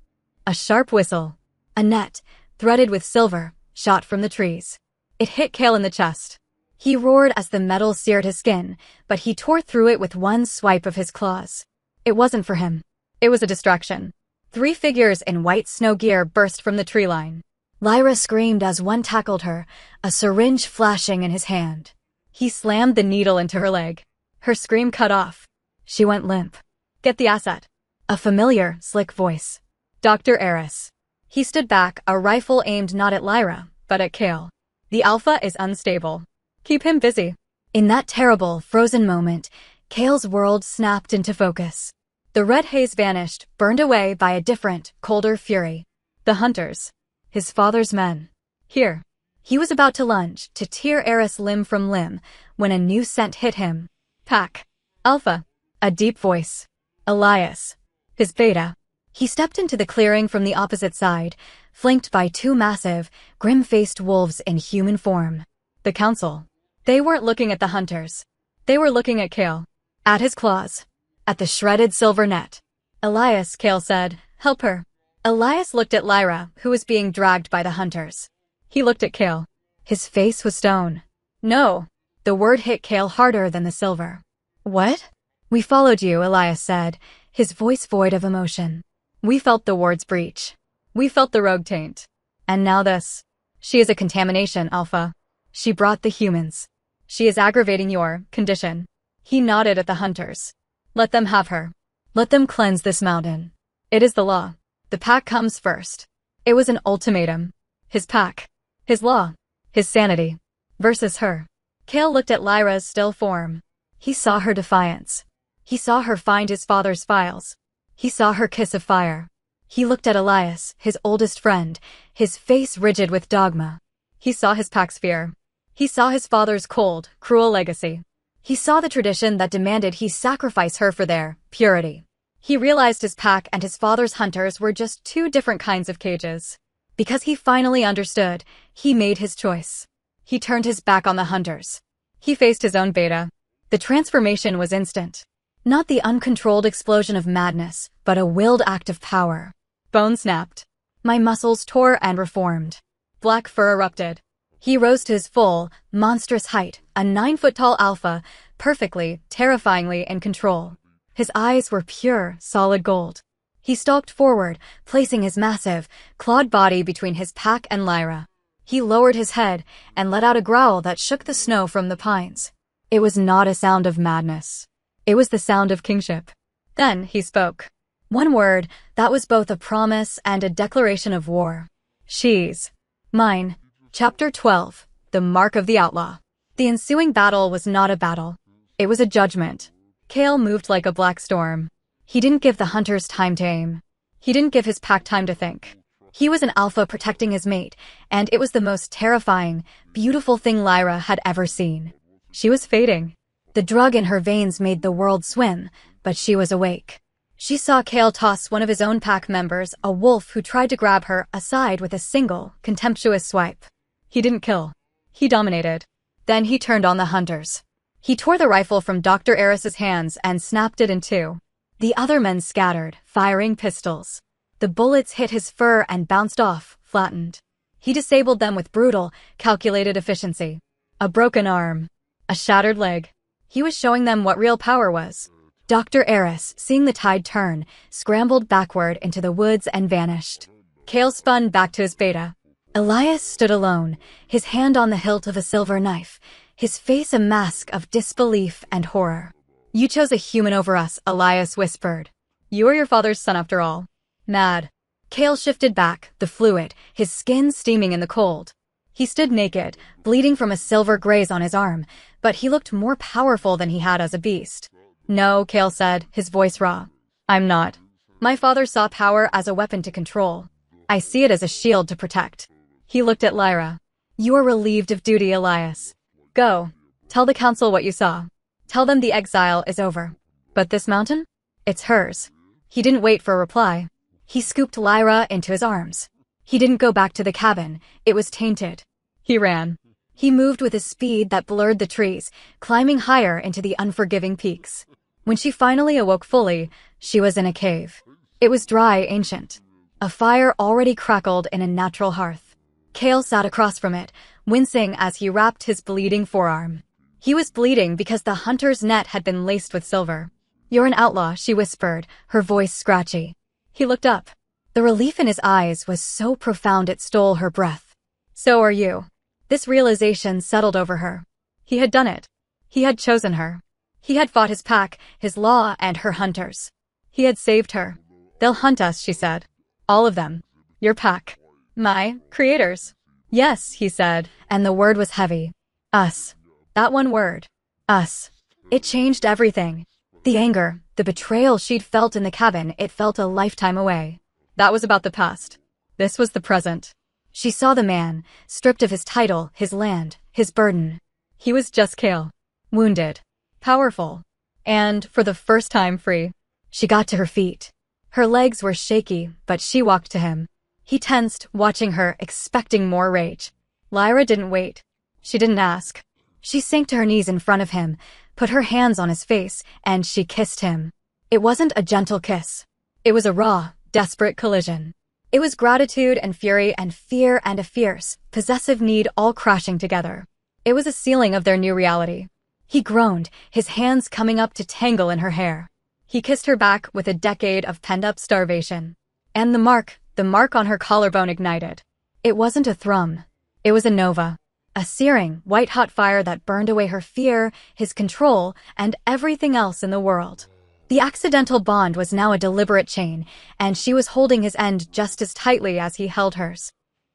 A sharp whistle. A net, threaded with silver, shot from the trees. It hit Kael in the chest. He roared as the metal seared his skin, but he tore through it with one swipe of his claws. It wasn't for him. It was a distraction. 3 figures in white snow gear burst from the tree line. Lyra screamed as one tackled her, a syringe flashing in his hand. He slammed the needle into her leg. Her scream cut off. She went limp. Get the asset. A familiar, slick voice. Dr. Eris. He stood back, a rifle aimed not at Lyra, but at Kael. The Alpha is unstable. Keep him busy. In that terrible, frozen moment, Kael's world snapped into focus. The red haze vanished, burned away by a different, colder fury. The hunters. His father's men. Here. He was about to lunge, to tear Eris limb from limb, when a new scent hit him. Pack. Alpha. A deep voice. Elias. His beta. He stepped into the clearing from the opposite side, flanked by 2 massive, grim-faced wolves in human form. The council. They weren't looking at the hunters. They were looking at Kael. At his claws. At the shredded silver net. Elias, Kael said, help her. Elias looked at Lyra, who was being dragged by the hunters. He looked at Kael. His face was stone. No. The word hit Kael harder than the silver. What? We followed you, Elias said, his voice void of emotion. We felt the ward's breach. We felt the rogue taint. And now this. She is a contamination, Alpha. She brought the humans. She is aggravating your condition. He nodded at the hunters. Let them have her. Let them cleanse this mountain. It is the law. The pack comes first. It was an ultimatum. His pack. His law. His sanity. Versus her. Kael looked at Lyra's still form. He saw her defiance. He saw her find his father's files. He saw her kiss of fire. He looked at Elias, his oldest friend, his face rigid with dogma. He saw his pack's fear. He saw his father's cold, cruel legacy. He saw the tradition that demanded he sacrifice her for their purity. He realized his pack and his father's hunters were just 2 different kinds of cages. Because he finally understood, he made his choice. He turned his back on the hunters. He faced his own beta. The transformation was instant. Not the uncontrolled explosion of madness, but a willed act of power. Bone snapped. My muscles tore and reformed. Black fur erupted. He rose to his full, monstrous height, a 9-foot-tall alpha, perfectly, terrifyingly in control. His eyes were pure, solid gold. He stalked forward, placing his massive, clawed body between his pack and Lyra. He lowered his head and let out a growl that shook the snow from the pines. It was not a sound of madness. It was the sound of kingship. Then he spoke. One word that was both a promise and a declaration of war. She's mine. Chapter 12. The Mark of the Outlaw. The ensuing battle was not a battle. It was a judgment. Kael moved like a black storm. He didn't give the hunters time to aim. He didn't give his pack time to think. He was an alpha protecting his mate, and it was the most terrifying, beautiful thing Lyra had ever seen. She was fading. The drug in her veins made the world swim, but she was awake. She saw Kael toss one of his own pack members, a wolf who tried to grab her, aside with a single, contemptuous swipe. He didn't kill. He dominated. Then he turned on the hunters. He tore the rifle from Dr. Eris's hands and snapped it in two. The other men scattered, firing pistols. The bullets hit his fur and bounced off, flattened. He disabled them with brutal, calculated efficiency. A broken arm. A shattered leg. He was showing them what real power was. Dr. Eris, seeing the tide turn, scrambled backward into the woods and vanished. Kael spun back to his beta. Elias stood alone, his hand on the hilt of a silver knife, his face a mask of disbelief and horror. You chose a human over us, Elias whispered. You are your father's son after all. Mad. Kael shifted back, the fluid, his skin steaming in the cold. He stood naked, bleeding from a silver graze on his arm, but he looked more powerful than he had as a beast. No, Kael said, his voice raw. I'm not. My father saw power as a weapon to control. I see it as a shield to protect. He looked at Lyra. You are relieved of duty, Elias. Go. Tell the council what you saw. Tell them the exile is over. But this mountain? It's hers. He didn't wait for a reply. He scooped Lyra into his arms. He didn't go back to the cabin. It was tainted. He ran. He moved with a speed that blurred the trees, climbing higher into the unforgiving peaks. When she finally awoke fully, she was in a cave. It was dry, ancient. A fire already crackled in a natural hearth. Kael sat across from it, wincing as he wrapped his bleeding forearm. He was bleeding because the hunter's net had been laced with silver. You're an outlaw, she whispered, her voice scratchy. He looked up. The relief in his eyes was so profound it stole her breath. So are you. This realization settled over her. He had done it. He had chosen her. He had fought his pack, his law, and her hunters. He had saved her. They'll hunt us, she said. All of them. Your pack. My creators. Yes, he said, and the word was heavy. Us. That one word. Us. It changed everything. The anger, the betrayal she'd felt in the cabin, it felt a lifetime away. That was about the past. This was the present. She saw the man, stripped of his title, his land, his burden. He was just Kael. Wounded. Powerful. And, for the first time, free. She got to her feet. Her legs were shaky, but she walked to him. He tensed, watching her, expecting more rage. Lyra didn't wait. She didn't ask. She sank to her knees in front of him, put her hands on his face, and she kissed him. It wasn't a gentle kiss. It was a raw, desperate collision. It was gratitude and fury and fear and a fierce, possessive need all crashing together. It was a sealing of their new reality. He groaned, his hands coming up to tangle in her hair. He kissed her back with a decade of pent-up starvation. And the mark on her collarbone ignited. It wasn't a thrum. It was a nova. A searing, white-hot fire that burned away her fear, his control, and everything else in the world. The accidental bond was now a deliberate chain, and she was holding his end just as tightly as he held hers.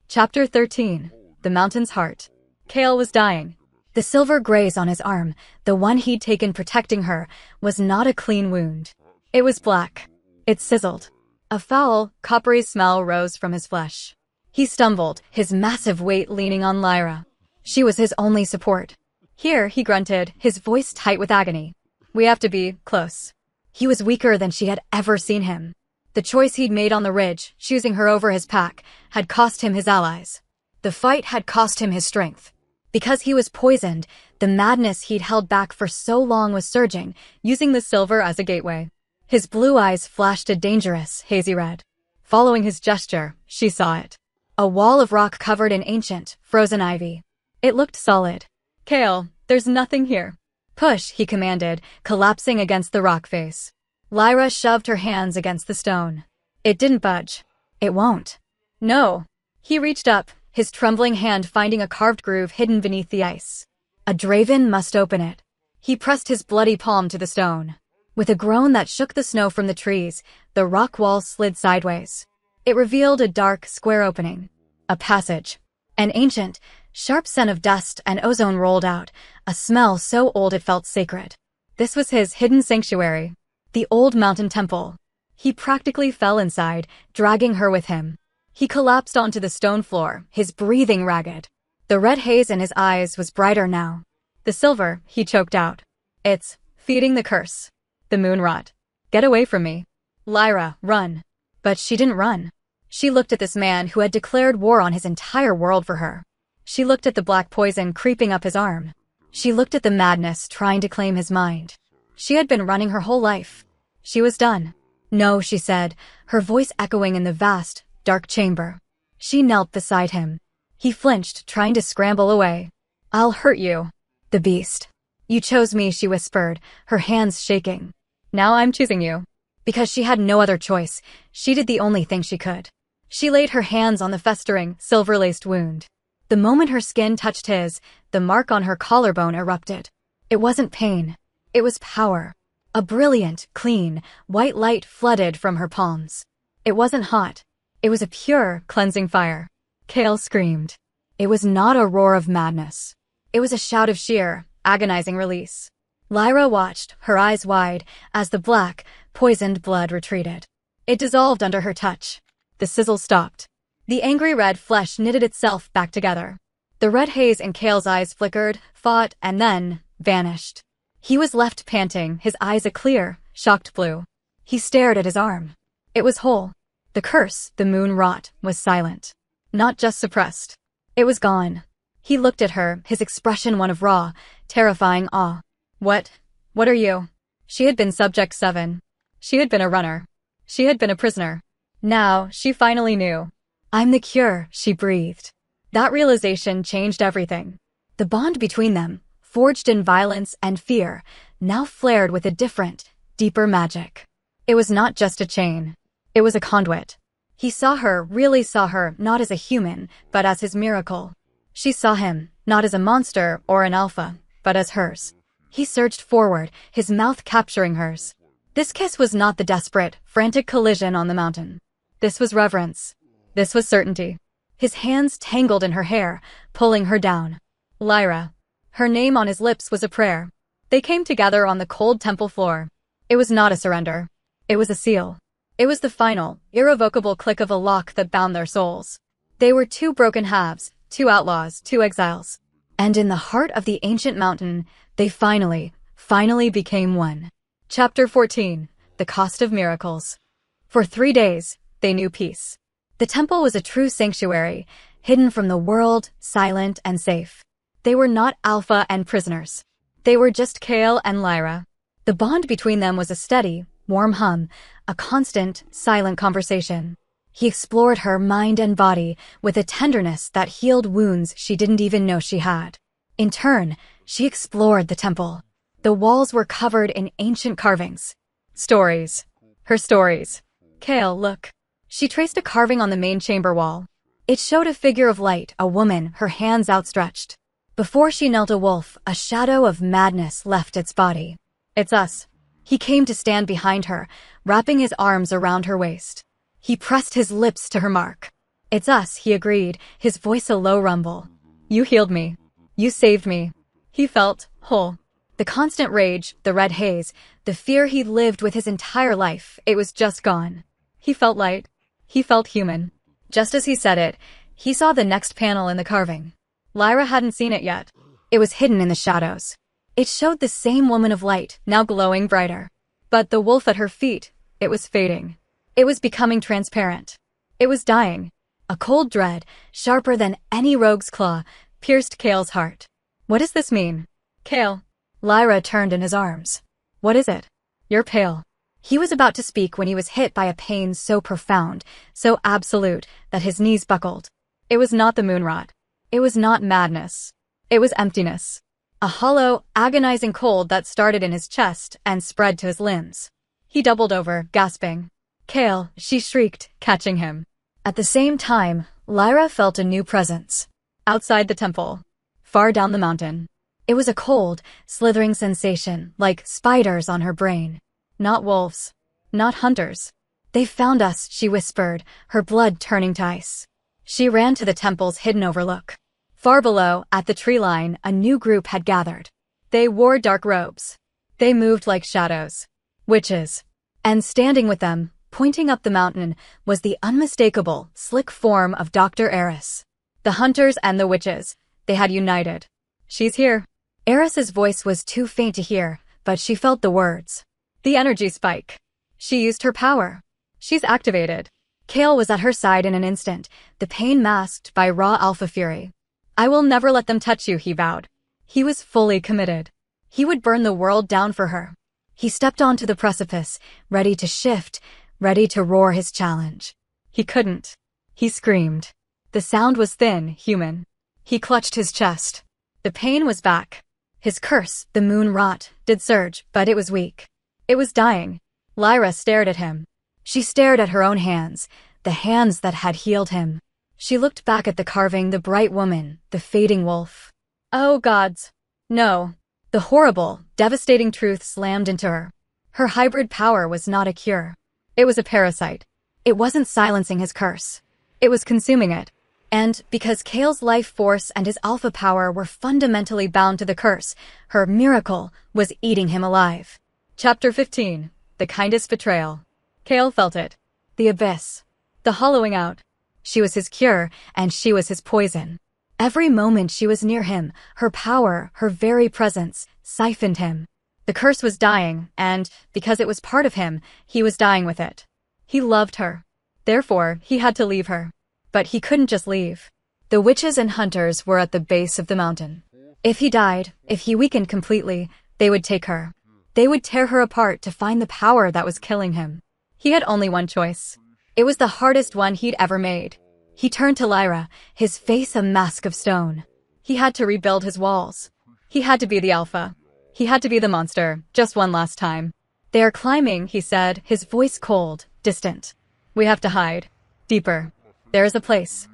Chapter 13. The Mountain's Heart. Kael was dying. The silver graze on his arm, the one he'd taken protecting her, was not a clean wound. It was black. It sizzled. A foul, coppery smell rose from his flesh. He stumbled, his massive weight leaning on Lyra. She was his only support. Here, he grunted, his voice tight with agony. We have to be close. He was weaker than she had ever seen him. The choice he'd made on the ridge, choosing her over his pack, had cost him his allies. The fight had cost him his strength. Because he was poisoned, the madness he'd held back for so long was surging, using the silver as a gateway. His blue eyes flashed a dangerous, hazy red. Following his gesture, she saw it. A wall of rock covered in ancient, frozen ivy. It looked solid. "Kael, there's nothing here." "Push," he commanded, collapsing against the rock face. Lyra shoved her hands against the stone. It didn't budge. "It won't." "No." He reached up, his trembling hand finding a carved groove hidden beneath the ice. A Draven must open it. He pressed his bloody palm to the stone. With a groan that shook the snow from the trees, the rock wall slid sideways. It revealed a dark, square opening. A passage. An ancient, sharp scent of dust and ozone rolled out, a smell so old it felt sacred. This was his hidden sanctuary. The old mountain temple. He practically fell inside, dragging her with him. He collapsed onto the stone floor, his breathing ragged. The red haze in his eyes was brighter now. "The silver," he choked out. "It's feeding the curse. The moon rot. Get away from me." "Lyra, run." But she didn't run. She looked at this man who had declared war on his entire world for her. She looked at the black poison creeping up his arm. She looked at the madness trying to claim his mind. She had been running her whole life. She was done. "No," she said, her voice echoing in the vast, dark chamber. She knelt beside him. He flinched, trying to scramble away. "I'll hurt you." "The beast. You chose me," she whispered, her hands shaking. "Now I'm choosing you." Because she had no other choice, she did the only thing she could. She laid her hands on the festering, silver-laced wound. The moment her skin touched his, the mark on her collarbone erupted. It wasn't pain. It was power. A brilliant, clean, white light flooded from her palms. It wasn't hot. It was a pure, cleansing fire. Kael screamed. It was not a roar of madness. It was a shout of sheer, agonizing release. Lyra watched, her eyes wide, as the black, poisoned blood retreated. It dissolved under her touch. The sizzle stopped. The angry red flesh knitted itself back together. The red haze in Kael's eyes flickered, fought, and then vanished. He was left panting, his eyes a clear, shocked blue. He stared at his arm. It was whole. The curse, the moon wrought, was silent. Not just suppressed. It was gone. He looked at her, his expression one of raw, terrifying awe. What are you?" She had been Subject 7. She had been a runner. She had been a prisoner. Now, she finally knew. "I'm the cure," she breathed. That realization changed everything. The bond between them, forged in violence and fear, now flared with a different, deeper magic. It was not just a chain. It was a conduit. He saw her, really saw her, not as a human, but as his miracle. She saw him, not as a monster or an alpha, but as hers. He surged forward, his mouth capturing hers. This kiss was not the desperate, frantic collision on the mountain. This was reverence. This was certainty. His hands tangled in her hair, pulling her down. Lyra. Her name on his lips was a prayer. They came together on the cold temple floor. It was not a surrender. It was a seal. It was the final, irrevocable click of a lock that bound their souls. They were two broken halves, two outlaws, two exiles. And in the heart of the ancient mountain, they finally became one. Chapter 14. The Cost of Miracles. For 3 days, they knew peace. The temple was a true sanctuary, hidden from the world, silent and safe. They were not alpha and prisoners. They were just Kael and Lyra. The bond between them was a steady, warm hum, a constant, silent conversation. He explored her mind and body with a tenderness that healed wounds she didn't even know she had. In turn, she explored the temple. The walls were covered in ancient carvings. Stories. Her stories. Kael, look. She traced a carving on the main chamber wall. It showed a figure of light, a woman, her hands outstretched. Before she knelt a wolf, a shadow of madness left its body. It's us. He came to stand behind her, wrapping his arms around her waist. He pressed his lips to her mark. It's us, he agreed, his voice a low rumble. You healed me. You saved me. He felt whole. The constant rage, the red haze, the fear he'd lived with his entire life, it was just gone. He felt light. He felt human. Just as he said it, he saw the next panel in the carving. Lyra hadn't seen it yet. It was hidden in the shadows. It showed the same woman of light, now glowing brighter. But the wolf at her feet, it was fading. It was becoming transparent. It was dying. A cold dread, sharper than any rogue's claw, pierced Kael's heart. What does this mean? Kael. Lyra turned in his arms. What is it? You're pale. He was about to speak when he was hit by a pain so profound, so absolute, that his knees buckled. It was not the moon rot. It was not madness. It was emptiness. A hollow, agonizing cold that started in his chest and spread to his limbs. He doubled over, gasping. Kael, she shrieked, catching him. At the same time, Lyra felt a new presence. Outside the temple. Far down the mountain. It was a cold, slithering sensation, like spiders on her brain. Not wolves. Not hunters. They found us, she whispered, her blood turning to ice. She ran to the temple's hidden overlook. Far below, at the tree line, a new group had gathered. They wore dark robes. They moved like shadows. Witches. And standing with them, pointing up the mountain, was the unmistakable, slick form of Dr. Eris. The hunters and the witches, they had united. She's here. Eris's voice was too faint to hear, but she felt the words. The energy spike. She used her power. She's activated. Kael was at her side in an instant, the pain masked by raw alpha fury. I will never let them touch you, he vowed. He was fully committed. He would burn the world down for her. He stepped onto the precipice, ready to shift, ready to roar his challenge. He couldn't. He screamed. The sound was thin, human. He clutched his chest. The pain was back. His curse, the moon rot, did surge, but it was weak. It was dying. Lyra stared at him. She stared at her own hands, the hands that had healed him. She looked back at the carving, the bright woman, the fading wolf. Oh gods. No. The horrible, devastating truth slammed into her. Her hybrid power was not a cure. It was a parasite. It wasn't silencing his curse. It was consuming it. And because Kael's life force and his alpha power were fundamentally bound to the curse, her miracle was eating him alive. Chapter 15. The Kindest Betrayal. Kael felt it. The abyss. The hollowing out. She was his cure, and she was his poison. Every moment she was near him, her power, her very presence, siphoned him. The curse was dying, and, because it was part of him, he was dying with it. He loved her. Therefore, he had to leave her. But he couldn't just leave. The witches and hunters were at the base of the mountain. If he died, if he weakened completely, they would take her. They would tear her apart to find the power that was killing him. He had only one choice. It was the hardest one he'd ever made. He turned to Lyra, his face a mask of stone. He had to rebuild his walls. He had to be the alpha. He had to be the monster, just one last time. They are climbing, he said, his voice cold, distant. We have to hide. Deeper. There is a place.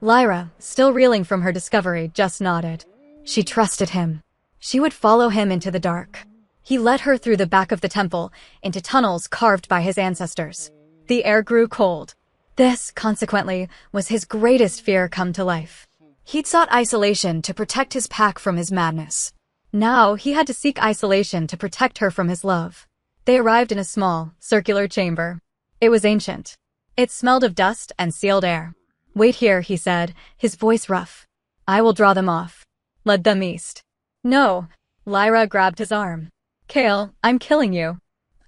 Lyra, still reeling from her discovery, just nodded. She trusted him. She would follow him into the dark. He led her through the back of the temple, into tunnels carved by his ancestors. The air grew cold. This, consequently, was his greatest fear come to life. He'd sought isolation to protect his pack from his madness. Now he had to seek isolation to protect her from his love. They arrived in a small, circular chamber. It was ancient. It smelled of dust and sealed air. Wait here, he said, his voice rough. I will draw them off. Lead them east. No. Lyra grabbed his arm. Kael, I'm killing you.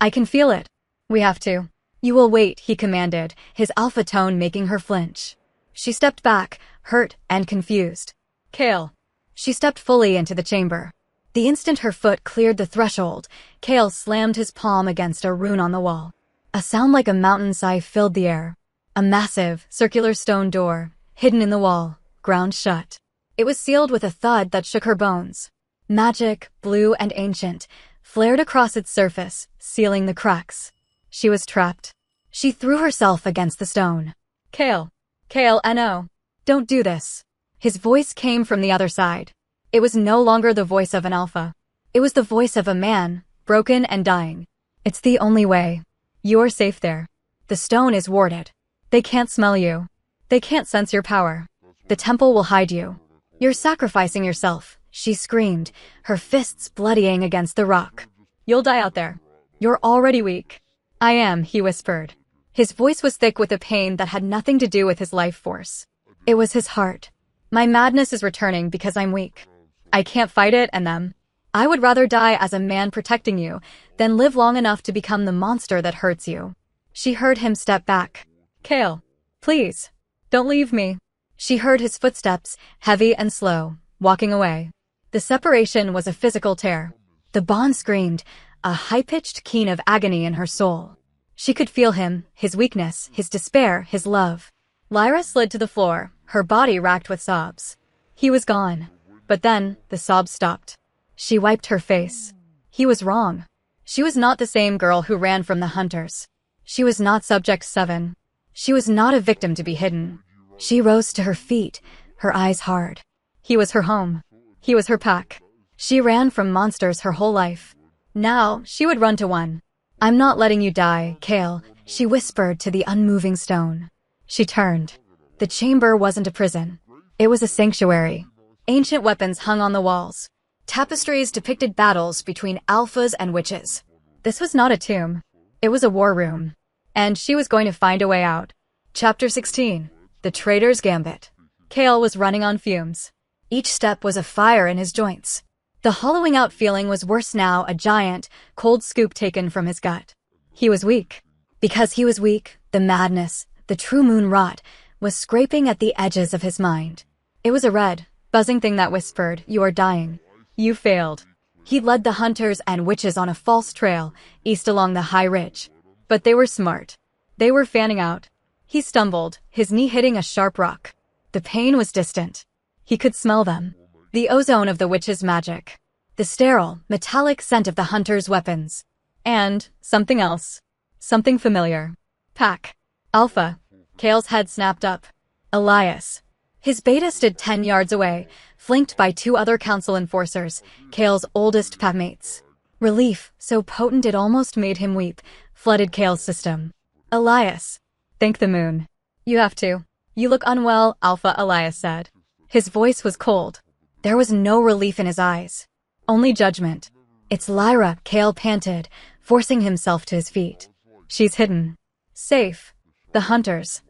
I can feel it. We have to. You will wait, he commanded, his alpha tone making her flinch. She stepped back, hurt and confused. Kael. She stepped fully into the chamber. The instant her foot cleared the threshold, Kael slammed his palm against a rune on the wall. A sound like a mountain sigh filled the air. A massive, circular stone door, hidden in the wall, ground shut. It was sealed with a thud that shook her bones. Magic, blue and ancient, flared across its surface, sealing the cracks. She was trapped. She threw herself against the stone. Kael. Kael, no. Don't do this. His voice came from the other side. It was no longer the voice of an alpha. It was the voice of a man, broken and dying. It's the only way. You're safe there. The stone is warded. They can't smell you. They can't sense your power. The temple will hide you. You're sacrificing yourself, she screamed, her fists bloodying against the rock. You'll die out there. You're already weak. I am, he whispered. His voice was thick with a pain that had nothing to do with his life force. It was his heart. My madness is returning because I'm weak. I can't fight it and them. I would rather die as a man protecting you than live long enough to become the monster that hurts you. She heard him step back. Kael, please, don't leave me. She heard his footsteps, heavy and slow, walking away. The separation was a physical tear. The bond screamed, a high-pitched keen of agony in her soul. She could feel him, his weakness, his despair, his love. Lyra slid to the floor, her body racked with sobs. He was gone. But then, the sobs stopped. She wiped her face. He was wrong. She was not the same girl who ran from the hunters. She was not Subject 7. She was not a victim to be hidden. She rose to her feet, her eyes hard. He was her home. He was her pack. She ran from monsters her whole life. Now, she would run to one. I'm not letting you die, Kael, she whispered to the unmoving stone. She turned. The chamber wasn't a prison. It was a sanctuary. Ancient weapons hung on the walls. Tapestries depicted battles between alphas and witches. This was not a tomb. It was a war room. And she was going to find a way out. Chapter 16. The Traitor's Gambit. Kael was running on fumes. Each step was a fire in his joints. The hollowing out feeling was worse now, a giant, cold scoop taken from his gut. He was weak. Because he was weak, the madness, the true moon rot, was scraping at the edges of his mind. It was a red, buzzing thing that whispered, "You are dying. You failed." He led the hunters and witches on a false trail, east along the high ridge. But they were smart. They were fanning out. He stumbled, his knee hitting a sharp rock. The pain was distant. He could smell them. The ozone of the witch's magic. The sterile, metallic scent of the hunter's weapons. And something else. Something familiar. Pack. Alpha. Kael's head snapped up. Elias. His beta stood 10 yards away, flanked by 2 other council enforcers, Kael's oldest packmates. Relief, so potent it almost made him weep, flooded Kael's system. Elias. Thank the moon. You have to. You look unwell, Alpha, Elias said. His voice was cold. There was no relief in his eyes. Only judgment. It's Lyra, Kael panted, forcing himself to his feet. She's hidden. Safe. The hunters.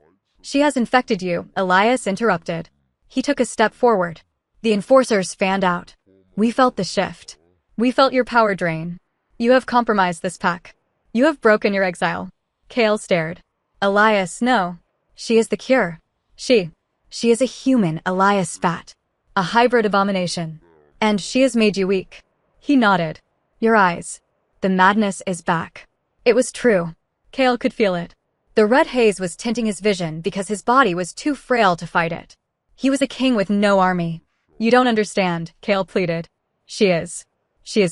She has infected you, Elias interrupted. He took a step forward. The enforcers fanned out. We felt the shift. We felt your power drain. You have compromised this pack. You have broken your exile. Kael stared. Elias, no. She is the cure. She is a human, Elias spat. A hybrid abomination. And she has made you weak. He nodded. Your eyes. The madness is back. It was true. Kael could feel it. The red haze was tinting his vision because his body was too frail to fight it. He was a king with no army. You don't understand, Kael pleaded. She is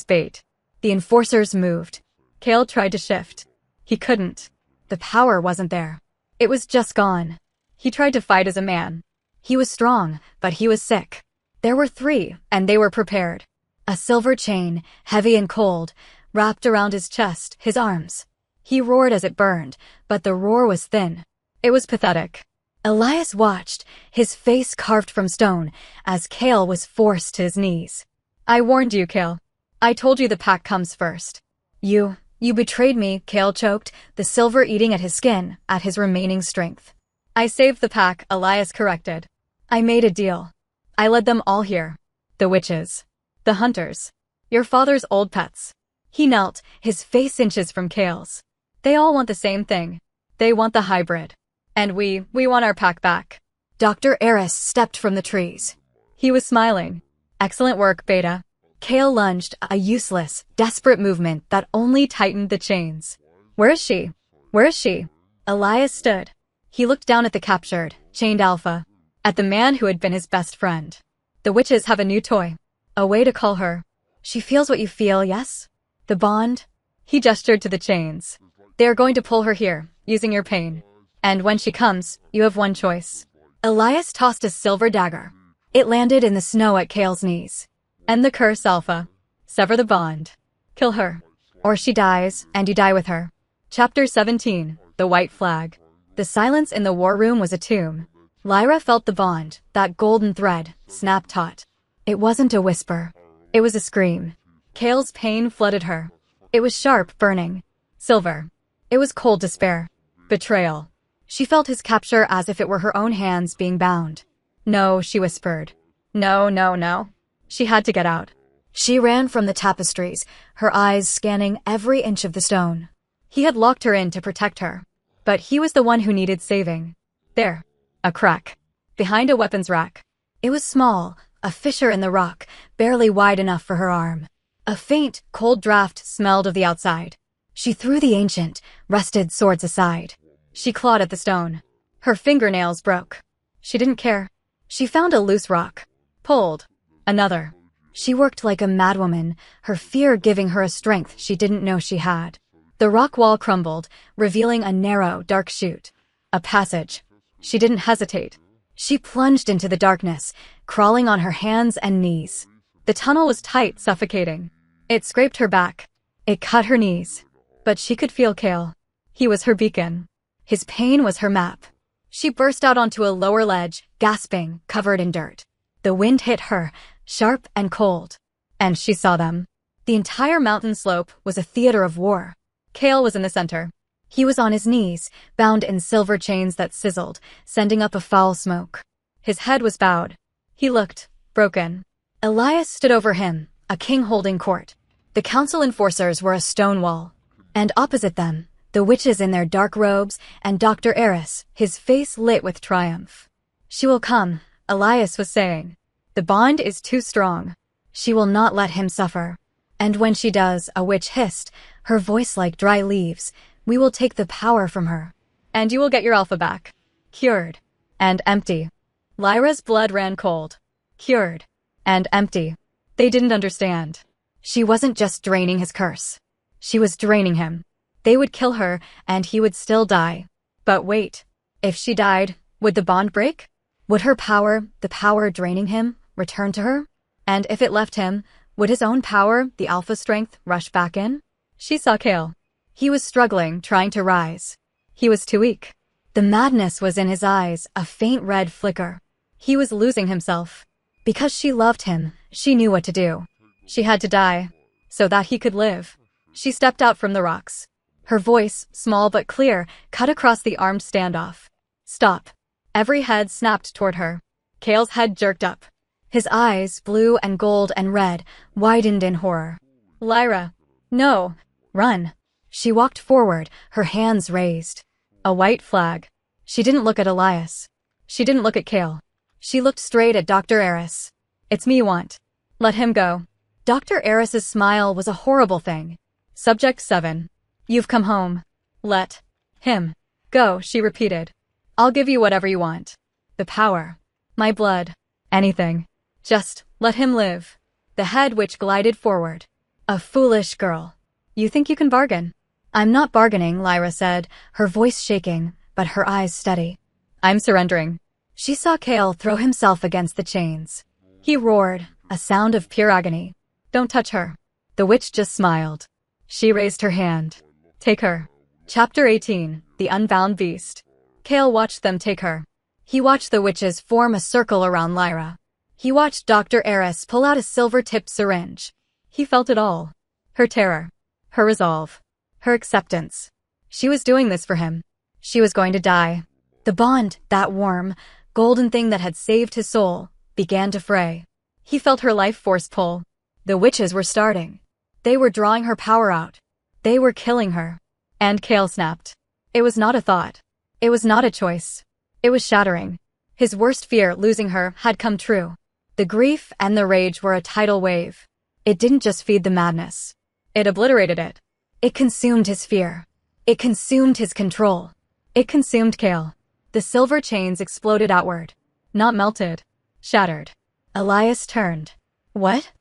bait. The enforcers moved. Kael tried to shift. He couldn't. The power wasn't there. It was just gone. He tried to fight as a man. He was strong, but he was sick. There were 3, and they were prepared. A silver chain, heavy and cold, wrapped around his chest, his arms. He roared as it burned, but the roar was thin. It was pathetic. Elias watched, his face carved from stone, as Kael was forced to his knees. I warned you, Kael. I told you the pack comes first. You betrayed me, Kael choked, the silver eating at his skin, at his remaining strength. I saved the pack, Elias corrected. I made a deal. I led them all here. The witches. The hunters. Your father's old pets. He knelt, his face inches from Kael's. They all want the same thing. They want the hybrid. And we want our pack back. Dr. Eris stepped from the trees. He was smiling. Excellent work, Beta. Kael lunged, a useless, desperate movement that only tightened the chains. Where is she? Where is she? Elias stood. He looked down at the captured, chained Alpha. At the man who had been his best friend. The witches have a new toy. A way to call her. She feels what you feel, yes? The bond? He gestured to the chains. They are going to pull her here, using your pain. And when she comes, you have one choice. Elias tossed a silver dagger. It landed in the snow at Kael's knees. End the curse, Alpha. Sever the bond. Kill her. Or she dies, and you die with her. Chapter 17. The White Flag. The silence in the war room was a tomb. Lyra felt the bond, that golden thread, snap taut. It wasn't a whisper. It was a scream. Kael's pain flooded her. It was sharp, burning. Silver. It was cold despair. Betrayal. She felt his capture as if it were her own hands being bound. No, she whispered. No, no, no. She had to get out. She ran from the tapestries, her eyes scanning every inch of the stone. He had locked her in to protect her. But he was the one who needed saving. There. A crack. Behind a weapons rack. It was small, a fissure in the rock, barely wide enough for her arm. A faint, cold draft smelled of the outside. She threw the ancient, rusted swords aside. She clawed at the stone. Her fingernails broke. She didn't care. She found a loose rock. Pulled. Another. She worked like a madwoman, her fear giving her a strength she didn't know she had. The rock wall crumbled, revealing a narrow, dark chute. A passage. She didn't hesitate. She plunged into the darkness, crawling on her hands and knees. The tunnel was tight, suffocating. It scraped her back. It cut her knees. But she could feel Kael. He was her beacon. His pain was her map. She burst out onto a lower ledge, gasping, covered in dirt. The wind hit her, sharp and cold. And she saw them. The entire mountain slope was a theater of war. Kael was in the center. He was on his knees, bound in silver chains that sizzled, sending up a foul smoke. His head was bowed. He looked broken. Elias stood over him, a king holding court. The council enforcers were a stone wall. And opposite them, the witches in their dark robes, and Dr. Eris, his face lit with triumph. She will come, Elias was saying. The bond is too strong. She will not let him suffer. And when she does, a witch hissed, her voice like dry leaves, we will take the power from her. And you will get your alpha back. Cured. And empty. Lyra's blood ran cold. Cured. And empty. They didn't understand. She wasn't just draining his curse. She was draining him. They would kill her, and he would still die. But wait. If she died, would the bond break? Would her power, the power draining him, return to her? And if it left him, would his own power, the alpha strength, rush back in? She saw Kael. He was struggling, trying to rise. He was too weak. The madness was in his eyes, a faint red flicker. He was losing himself. Because she loved him, she knew what to do. She had to die, so that he could live. She stepped out from the rocks. Her voice, small but clear, cut across the armed standoff. Stop. Every head snapped toward her. Kael's head jerked up. His eyes, blue and gold and red, widened in horror. Lyra. No. Run. She walked forward, her hands raised. A white flag. She didn't look at Elias. She didn't look at Kael. She looked straight at Dr. Eris. It's me you want. Let him go. Dr. Eris's smile was a horrible thing. Subject 7. You've come home. Let him go, she repeated. I'll give you whatever you want. The power. My blood. Anything. Just let him live. The head witch glided forward. A foolish girl. You think you can bargain? I'm not bargaining, Lyra said, her voice shaking, but her eyes steady. I'm surrendering. She saw Kael throw himself against the chains. He roared, a sound of pure agony. Don't touch her. The witch just smiled. She raised her hand. Take her. Chapter 18, The Unbound Beast. Kael watched them take her. He watched the witches form a circle around Lyra. He watched Dr. Eris pull out a silver-tipped syringe. He felt it all. Her terror. Her resolve. Her acceptance. She was doing this for him. She was going to die. The bond, that warm, golden thing that had saved his soul, began to fray. He felt her life force pull. The witches were starting. They were drawing her power out. They were killing her. And Kael snapped. It was not a thought. It was not a choice. It was shattering. His worst fear, losing her, had come true. The grief and the rage were a tidal wave. It didn't just feed the madness. It obliterated it. It consumed his fear. It consumed his control. It consumed Kael. The silver chains exploded outward. Not melted. Shattered. Elias turned. What?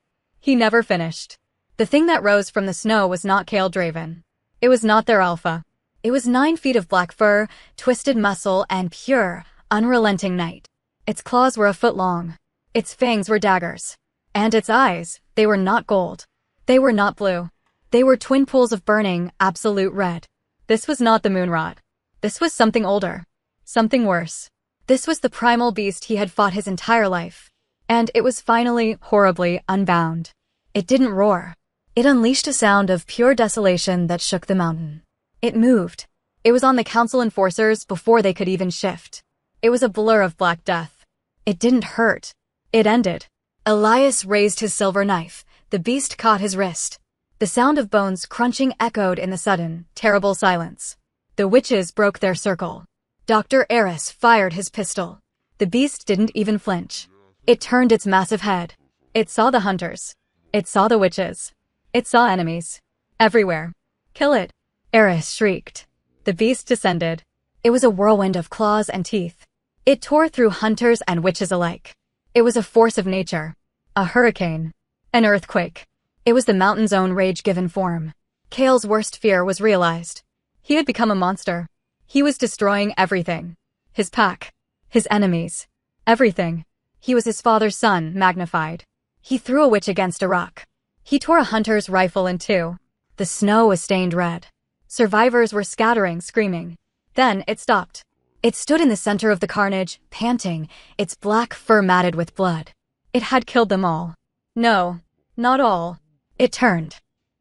He never finished. The thing that rose from the snow was not Kael Draven. It was not their alpha. It was 9 feet of black fur, twisted muscle, and pure, unrelenting night. Its claws were a foot long. Its fangs were daggers. And its eyes, they were not gold. They were not blue. They were twin pools of burning, absolute red. This was not the moonrot. This was something older. Something worse. This was the primal beast he had fought his entire life. And it was finally, horribly, unbound. It didn't roar. It unleashed a sound of pure desolation that shook the mountain. It moved. It was on the council enforcers before they could even shift. It was a blur of black death. It didn't hurt. It ended. Elias raised his silver knife. The beast caught his wrist. The sound of bones crunching echoed in the sudden, terrible silence. The witches broke their circle. Dr. Eris fired his pistol. The beast didn't even flinch. It turned its massive head. It saw the hunters. It saw the witches. It saw enemies. Everywhere. Kill it, Eris shrieked. The beast descended. It was a whirlwind of claws and teeth. It tore through hunters and witches alike. It was a force of nature. A hurricane. An earthquake. It was the mountain's own rage given form. Kael's worst fear was realized. He had become a monster. He was destroying everything. His pack. His enemies. Everything. He was his father's son, magnified. He threw a witch against a rock. He tore a hunter's rifle in two. The snow was stained red. Survivors were scattering, screaming. Then it stopped. It stood in the center of the carnage, panting, its black fur matted with blood. It had killed them all. No, not all. It turned.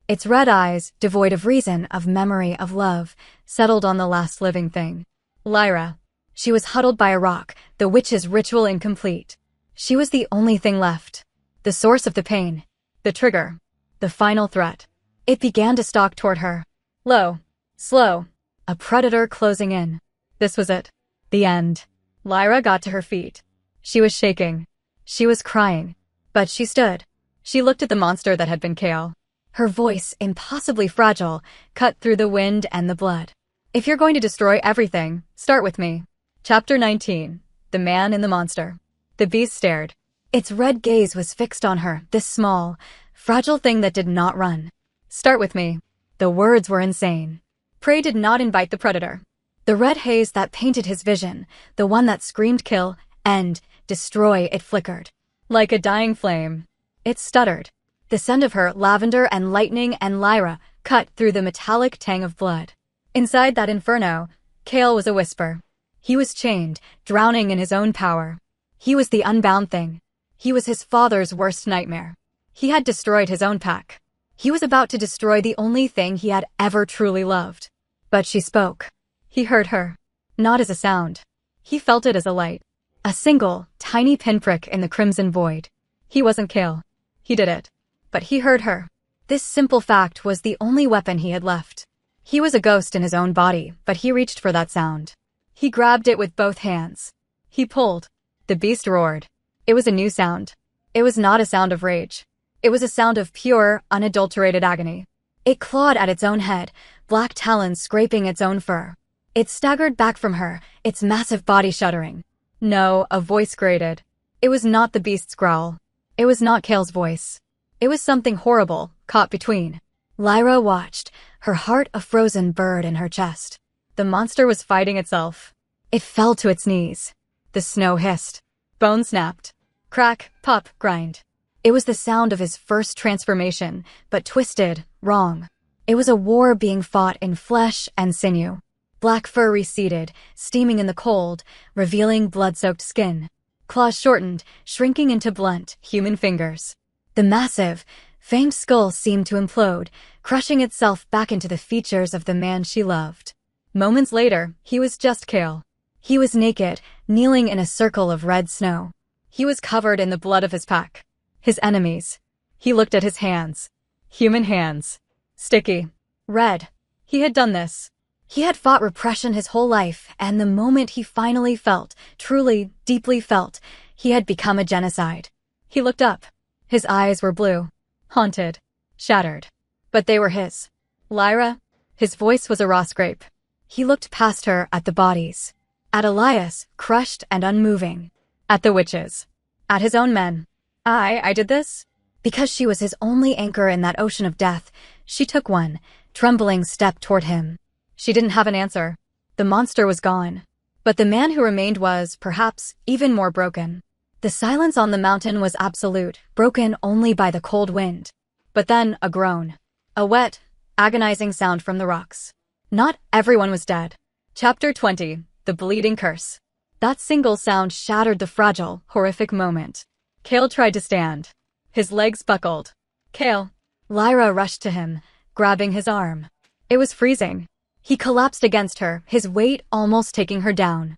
Its red eyes, devoid of reason, of memory, of love, settled on the last living thing. Lyra. She was huddled by a rock, the witch's ritual incomplete. She was the only thing left. The source of the pain. The trigger. The final threat. It began to stalk toward her. Low. Slow. A predator closing in. This was it. The end. Lyra got to her feet. She was shaking. She was crying. But she stood. She looked at the monster that had been Kael. Her voice, impossibly fragile, cut through the wind and the blood. If you're going to destroy everything, start with me. Chapter 19. The Man and the Monster. The beast stared. Its red gaze was fixed on her, this small, fragile thing that did not run. Start with me. The words were insane. Prey did not invite the predator. The red haze that painted his vision, the one that screamed kill, end, destroy, it flickered. Like a dying flame. It stuttered. The scent of her, lavender and lightning and Lyra, cut through the metallic tang of blood. Inside that inferno, Kael was a whisper. He was chained, drowning in his own power. He was the unbound thing. He was his father's worst nightmare. He had destroyed his own pack. He was about to destroy the only thing he had ever truly loved. But she spoke. He heard her. Not as a sound. He felt it as a light. A single, tiny pinprick in the crimson void. He wasn't Kael. He did it. But he heard her. This simple fact was the only weapon he had left. He was a ghost in his own body, but he reached for that sound. He grabbed it with both hands. He pulled. The beast roared. It was a new sound. It was not a sound of rage. It was a sound of pure, unadulterated agony. It clawed at its own head, black talons scraping its own fur. It staggered back from her, its massive body shuddering. No, a voice grated. It was not the beast's growl. It was not Kael's voice. It was something horrible, caught between. Lyra watched, her heart a frozen bird in her chest. The monster was fighting itself. It fell to its knees. The snow hissed. Bone snapped. Crack, pop, grind. It was the sound of his first transformation, but twisted, wrong. It was a war being fought in flesh and sinew. Black fur receded, steaming in the cold, revealing blood-soaked skin. Claws shortened, shrinking into blunt, human fingers. The massive, famed skull seemed to implode, crushing itself back into the features of the man she loved. Moments later, he was just Kael. He was naked, kneeling in a circle of red snow. He was covered in the blood of his pack. His enemies. He looked at his hands. Human hands. Sticky. Red. He had done this. He had fought repression his whole life, and the moment he finally felt, truly, deeply felt, he had become a genocide. He looked up. His eyes were blue. Haunted. Shattered. But they were his. Lyra? His voice was a raw scrape. He looked past her at the bodies. At Elias, crushed and unmoving. At the witches. At his own men. I did this? Because she was his only anchor in that ocean of death, she took one, trembling step toward him. She didn't have an answer. The monster was gone. But the man who remained was, perhaps, even more broken. The silence on the mountain was absolute, broken only by the cold wind. But then, a groan. A wet, agonizing sound from the rocks. Not everyone was dead. Chapter 20. The Bleeding Curse. That single sound shattered the fragile, horrific moment. Kael tried to stand. His legs buckled. Kael. Lyra rushed to him, grabbing his arm. It was freezing. He collapsed against her, his weight almost taking her down.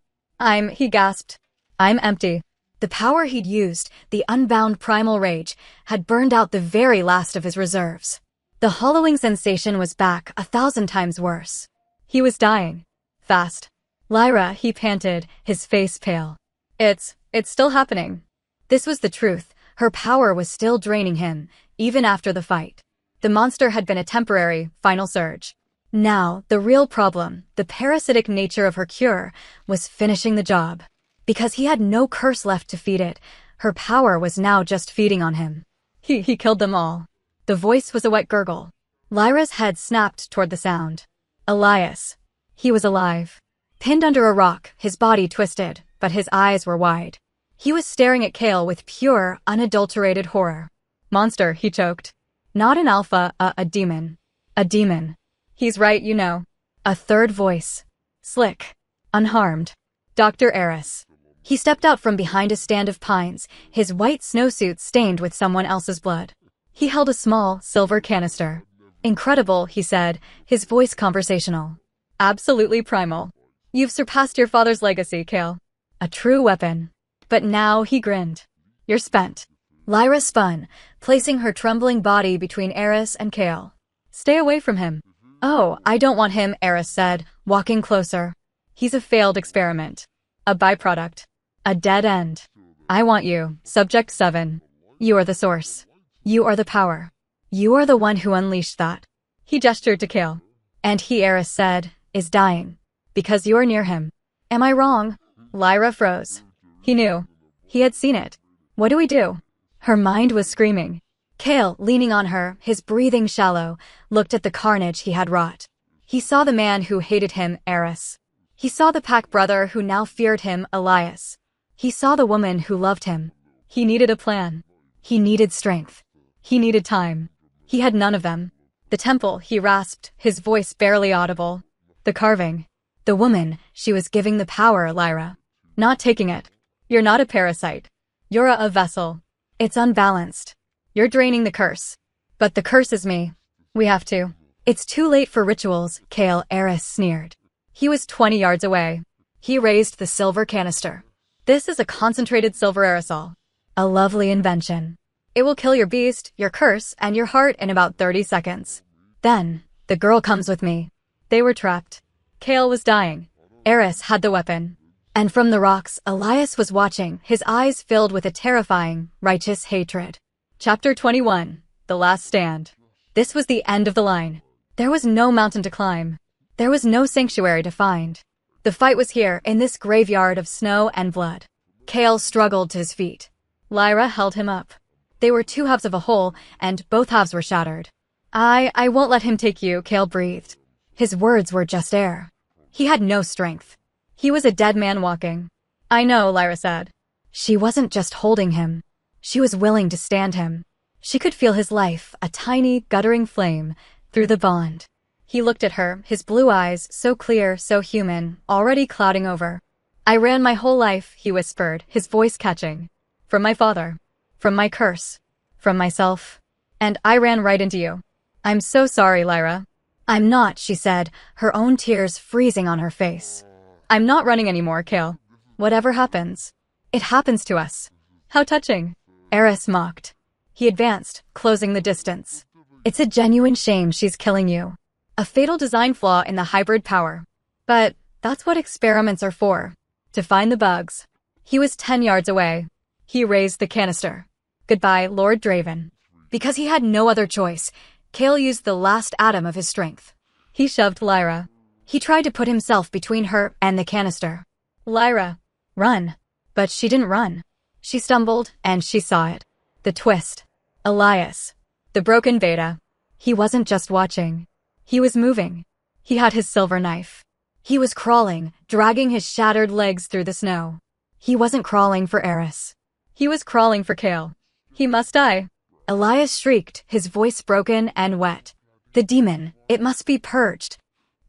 He gasped. I'm empty. The power he'd used, the unbound primal rage, had burned out the very last of his reserves. The hollowing sensation was back, 1,000 times worse. He was dying. Fast. Lyra, he panted, his face pale. It's still happening. This was the truth. Her power was still draining him, even after the fight. The monster had been a temporary, final surge. Now, the real problem, the parasitic nature of her cure, was finishing the job. Because he had no curse left to feed it, her power was now just feeding on him. He killed them all. The voice was a wet gurgle. Lyra's head snapped toward the sound. Elias. He was alive. Pinned under a rock, his body twisted, but his eyes were wide. He was staring at Kael with pure, unadulterated horror. Monster, he choked. Not an alpha, a demon. A demon. He's right, you know. A third voice. Slick. Unharmed. Dr. Eris. He stepped out from behind a stand of pines, his white snowsuit stained with someone else's blood. He held a small, silver canister. Incredible, he said, his voice conversational. Absolutely primal. You've surpassed your father's legacy, Kael. A true weapon. But now he grinned. You're spent. Lyra spun, placing her trembling body between Eris and Kael. Stay away from him. Oh, I don't want him, Eris said, walking closer. He's a failed experiment. A byproduct. A dead end. I want you, Subject 7. You are the source. You are the power. You are the one who unleashed that. He gestured to Kael. And he, Eris said, is dying. Because you are near him. Am I wrong? Lyra froze. He knew. He had seen it. What do we do? Her mind was screaming. Kael, leaning on her, his breathing shallow, looked at the carnage he had wrought. He saw the man who hated him, Eris. He saw the pack brother who now feared him, Elias. He saw the woman who loved him. He needed a plan. He needed strength. He needed time. He had none of them. The temple, he rasped, his voice barely audible. The carving. The woman, she was giving the power, Lyra. Not taking it. You're not a parasite. You're a vessel. It's unbalanced. You're draining the curse. But the curse is me. We have to. It's too late for rituals, Kael, Eris sneered. He was 20 yards away. He raised the silver canister. This is a concentrated silver aerosol. A lovely invention. It will kill your beast, your curse, and your heart in about 30 seconds. Then, the girl comes with me. They were trapped. Kael was dying. Eris had the weapon. And from the rocks, Elias was watching, his eyes filled with a terrifying, righteous hatred. Chapter 21. The Last Stand. This was the end of the line. There was no mountain to climb. There was no sanctuary to find. The fight was here, in this graveyard of snow and blood. Kael struggled to his feet. Lyra held him up. They were two halves of a whole, and both halves were shattered. I won't let him take you, Kael breathed. His words were just air. He had no strength. He was a dead man walking. I know, Lyra said. She wasn't just holding him. She was willing to stand him. She could feel his life, a tiny, guttering flame, through the bond. He looked at her, his blue eyes, so clear, so human, already clouding over. I ran my whole life, he whispered, his voice catching. From my father. From my curse. From myself. And I ran right into you. I'm so sorry, Lyra. I'm not, she said, her own tears freezing on her face. I'm not running anymore, Kael. Whatever happens. It happens to us. How touching. Eris mocked. He advanced, closing the distance. It's a genuine shame she's killing you. A fatal design flaw in the hybrid power. But that's what experiments are for. To find the bugs. He was 10 yards away. He raised the canister. Goodbye, Lord Draven. Because he had no other choice, Kael used the last atom of his strength. He shoved Lyra. He tried to put himself between her and the canister. Lyra, run. But she didn't run. She stumbled, and she saw it. The twist. Elias. The broken beta. He wasn't just watching. He was moving. He had his silver knife. He was crawling, dragging his shattered legs through the snow. He wasn't crawling for Eris. He was crawling for Kael. He must die. Elias shrieked, his voice broken and wet. The demon, it must be purged.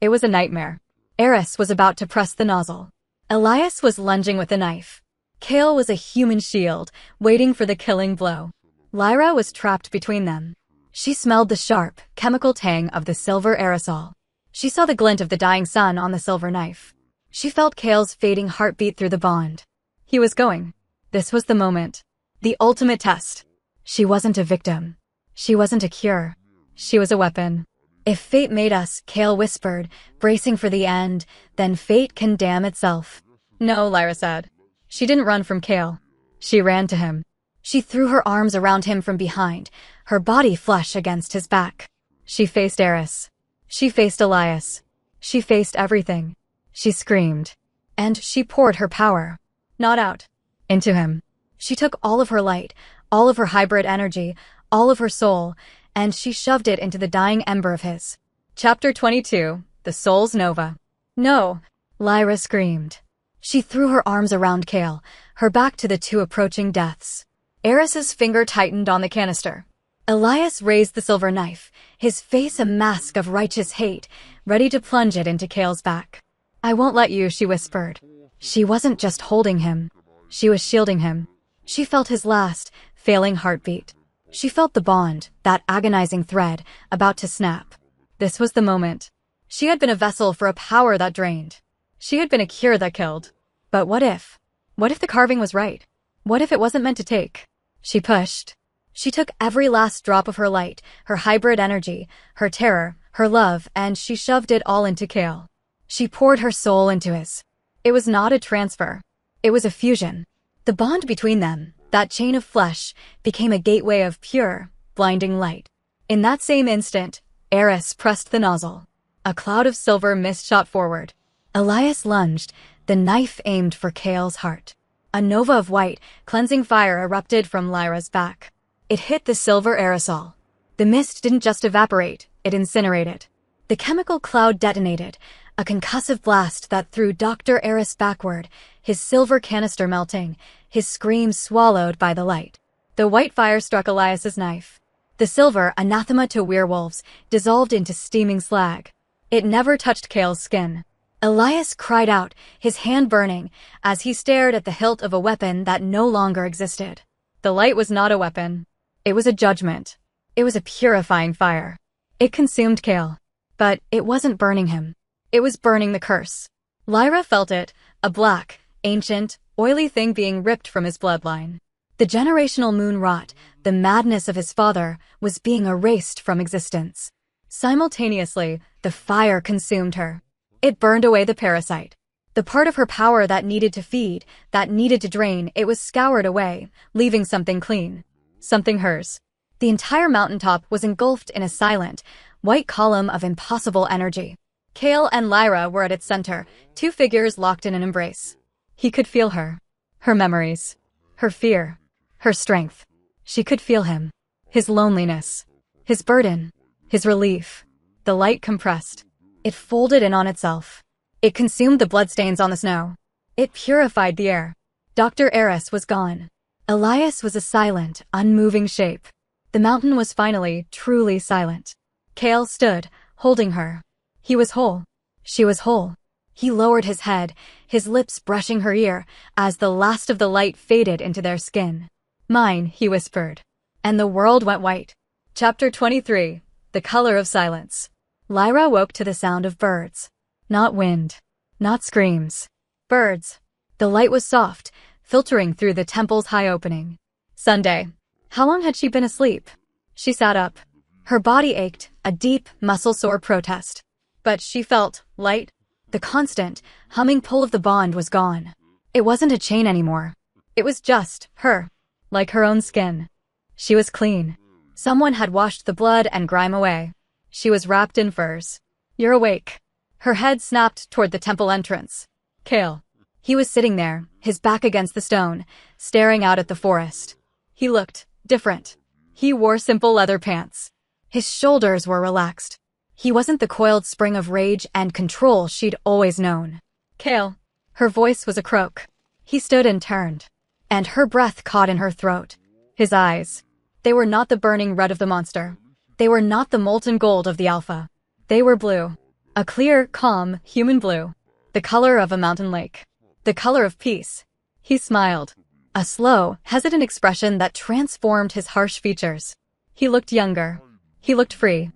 It was a nightmare. Eris was about to press the nozzle. Elias was lunging with the knife. Kael was a human shield, waiting for the killing blow. Lyra was trapped between them. She smelled the sharp, chemical tang of the silver aerosol. She saw the glint of the dying sun on the silver knife. She felt Kael's fading heartbeat through the bond. He was going. This was the moment. The ultimate test. She wasn't a victim. She wasn't a cure. She was a weapon. If fate made us, Kael whispered, bracing for the end, then fate can damn itself. No, Lyra said. She didn't run from Kael. She ran to him. She threw her arms around him from behind, her body flush against his back. She faced Eris. She faced Elias. She faced everything. She screamed. And she poured her power. Not out. Into him. She took all of her light, all of her hybrid energy, all of her soul, and she shoved it into the dying ember of his. Chapter 22. The Soul's Nova. No! Lyra screamed. She threw her arms around Kael, her back to the two approaching deaths. Eris's finger tightened on the canister. Elias raised the silver knife, his face a mask of righteous hate, ready to plunge it into Kael's back. I won't let you, she whispered. She wasn't just holding him. She was shielding him. She felt his last, failing heartbeat. She felt the bond, that agonizing thread, about to snap. This was the moment. She had been a vessel for a power that drained. She had been a cure that killed. But what if? What if the carving was right? What if it wasn't meant to take? She pushed. She took every last drop of her light, her hybrid energy, her terror, her love, and she shoved it all into Kael. She poured her soul into his. It was not a transfer. It was a fusion. The bond between them, that chain of flesh, became a gateway of pure, blinding light. In that same instant, Eris pressed the nozzle. A cloud of silver mist shot forward. Elias lunged, the knife aimed for Kael's heart. A nova of white, cleansing fire erupted from Lyra's back. It hit the silver aerosol. The mist didn't just evaporate, it incinerated. The chemical cloud detonated, a concussive blast that threw Dr. Eris backward, his silver canister melting, his scream swallowed by the light. The white fire struck Elias's knife. The silver, anathema to werewolves, dissolved into steaming slag. It never touched Kael's skin. Elias cried out, his hand burning, as he stared at the hilt of a weapon that no longer existed. The light was not a weapon. It was a judgment. It was a purifying fire. It consumed Kael. But it wasn't burning him. It was burning the curse. Lyra felt it, a black, ancient, oily thing being ripped from his bloodline. The generational moon rot, the madness of his father, was being erased from existence. Simultaneously, the fire consumed her. It burned away the parasite. The part of her power that needed to feed, that needed to drain, it was scoured away, leaving something clean. Something hers. The entire mountaintop was engulfed in a silent, white column of impossible energy. Kael and Lyra were at its center, two figures locked in an embrace. He could feel her. Her memories. Her fear. Her strength. She could feel him. His loneliness. His burden. His relief. The light compressed. It folded in on itself. It consumed the bloodstains on the snow. It purified the air. Dr. Eris was gone. Elias was a silent, unmoving shape. The mountain was finally, truly silent. Kael stood, holding her. He was whole. She was whole. He lowered his head, his lips brushing her ear, as the last of the light faded into their skin. Mine, he whispered. And the world went white. Chapter 23. The Color of Silence. Lyra woke to the sound of birds. Not wind. Not screams. Birds. The light was soft, filtering through the temple's high opening. Sunday. How long had she been asleep? She sat up. Her body ached, a deep, muscle-sore protest. But she felt light. The constant, humming pull of the bond was gone. It wasn't a chain anymore. It was just her. Like her own skin. She was clean. Someone had washed the blood and grime away. She was wrapped in furs. You're awake. Her head snapped toward the temple entrance. Kael. He was sitting there, his back against the stone, staring out at the forest. He looked different. He wore simple leather pants. His shoulders were relaxed. He wasn't the coiled spring of rage and control she'd always known. Kael. Her voice was a croak. He stood and turned. And her breath caught in her throat. His eyes. They were not the burning red of the monster. They were not the molten gold of the alpha. They were blue. A clear, calm, human blue. The color of a mountain lake. The color of peace. He smiled. A slow, hesitant expression that transformed his harsh features. He looked younger. He looked free.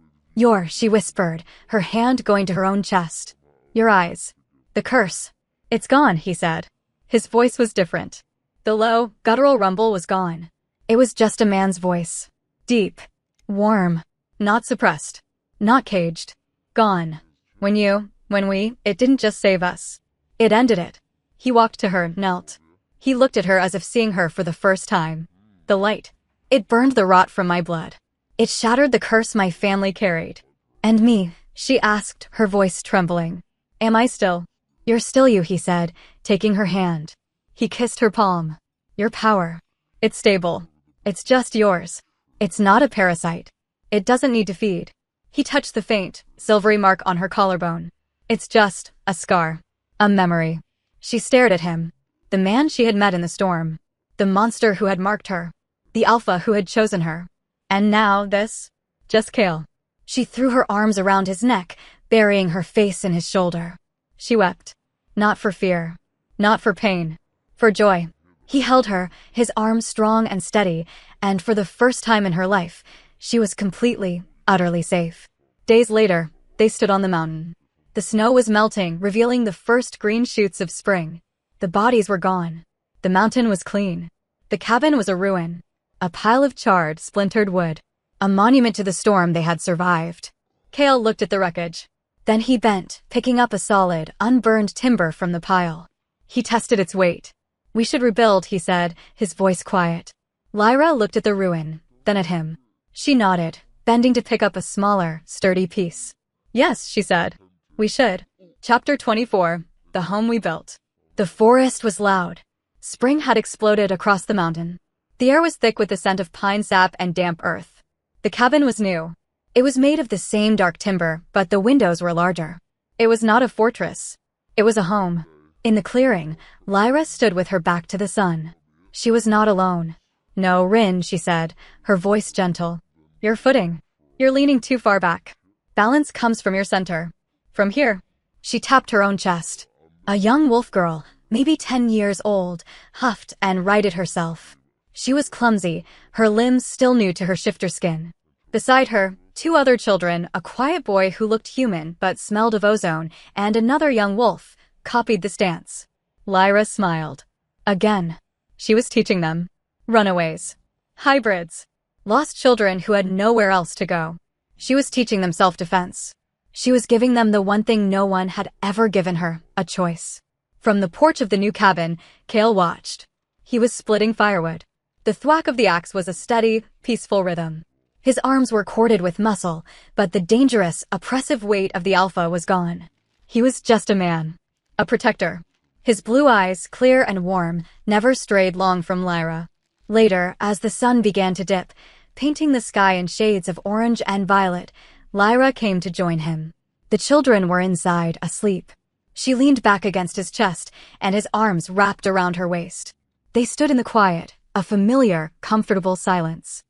She whispered, her hand going to her own chest. Your eyes. The curse. It's gone, he said. His voice was different. The low, guttural rumble was gone. It was just a man's voice. Deep. Warm. Not suppressed. Not caged. Gone. When we, it didn't just save us. It ended it. He walked to her, knelt. He looked at her as if seeing her for the first time. The light. It burned the rot from my blood. It shattered the curse my family carried. And me, she asked, her voice trembling. Am I still? You're still you, he said, taking her hand. He kissed her palm. Your power. It's stable. It's just yours. It's not a parasite. It doesn't need to feed. He touched the faint, silvery mark on her collarbone. It's just a scar. A memory. She stared at him. The man she had met in the storm. The monster who had marked her. The alpha who had chosen her. And now this? Just Kael. She threw her arms around his neck, burying her face in his shoulder. She wept. Not for fear. Not for pain. For joy. He held her, his arms strong and steady, and for the first time in her life, she was completely, utterly safe. Days later, they stood on the mountain. The snow was melting, revealing the first green shoots of spring. The bodies were gone. The mountain was clean. The cabin was a ruin. A pile of charred, splintered wood. A monument to the storm they had survived. Kael looked at the wreckage. Then he bent, picking up a solid, unburned timber from the pile. He tested its weight. We should rebuild, he said, his voice quiet. Lyra looked at the ruin, then at him. She nodded, bending to pick up a smaller, sturdy piece. Yes, she said. We should. Chapter 24, The Home We Built. The forest was loud. Spring had exploded across the mountain. The air was thick with the scent of pine sap and damp earth. The cabin was new. It was made of the same dark timber, but the windows were larger. It was not a fortress. It was a home. In the clearing, Lyra stood with her back to the sun. She was not alone. No, Rin, she said, her voice gentle. Your footing. You're leaning too far back. Balance comes from your center. From here. She tapped her own chest. A young wolf girl, maybe 10 years old, huffed and righted herself. She was clumsy, her limbs still new to her shifter skin. Beside her, 2 other children, a quiet boy who looked human but smelled of ozone, and another young wolf, copied the stance. Lyra smiled. Again. She was teaching them. Runaways. Hybrids. Lost children who had nowhere else to go. She was teaching them self-defense. She was giving them the one thing no one had ever given her, a choice. From the porch of the new cabin, Kael watched. He was splitting firewood. The thwack of the axe was a steady, peaceful rhythm. His arms were corded with muscle, but the dangerous, oppressive weight of the alpha was gone. He was just a man. A protector. His blue eyes, clear and warm, never strayed long from Lyra. Later, as the sun began to dip, painting the sky in shades of orange and violet, Lyra came to join him. The children were inside, asleep. She leaned back against his chest, and his arms wrapped around her waist. They stood in the quiet, a familiar, comfortable silence.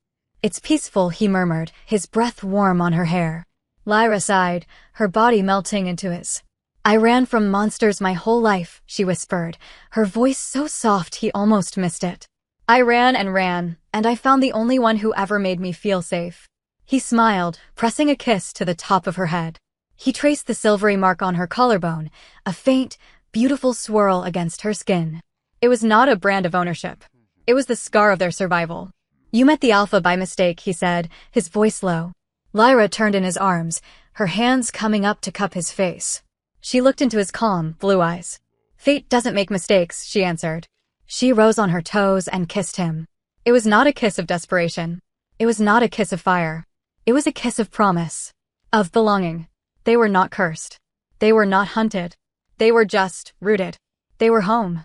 It's peaceful, he murmured, his breath warm on her hair. Lyra sighed, her body melting into his. I ran from monsters my whole life, she whispered, her voice so soft he almost missed it. I ran, and I found the only one who ever made me feel safe. He smiled, pressing a kiss to the top of her head. He traced the silvery mark on her collarbone, a faint, beautiful swirl against her skin. It was not a brand of ownership. It was the scar of their survival. You met the alpha by mistake, he said, his voice low. Lyra turned in his arms, her hands coming up to cup his face. She looked into his calm, blue eyes. Fate doesn't make mistakes, she answered. She rose on her toes and kissed him. It was not a kiss of desperation. It was not a kiss of fire. It was a kiss of promise. Of belonging. They were not cursed. They were not hunted. They were just rooted. They were home.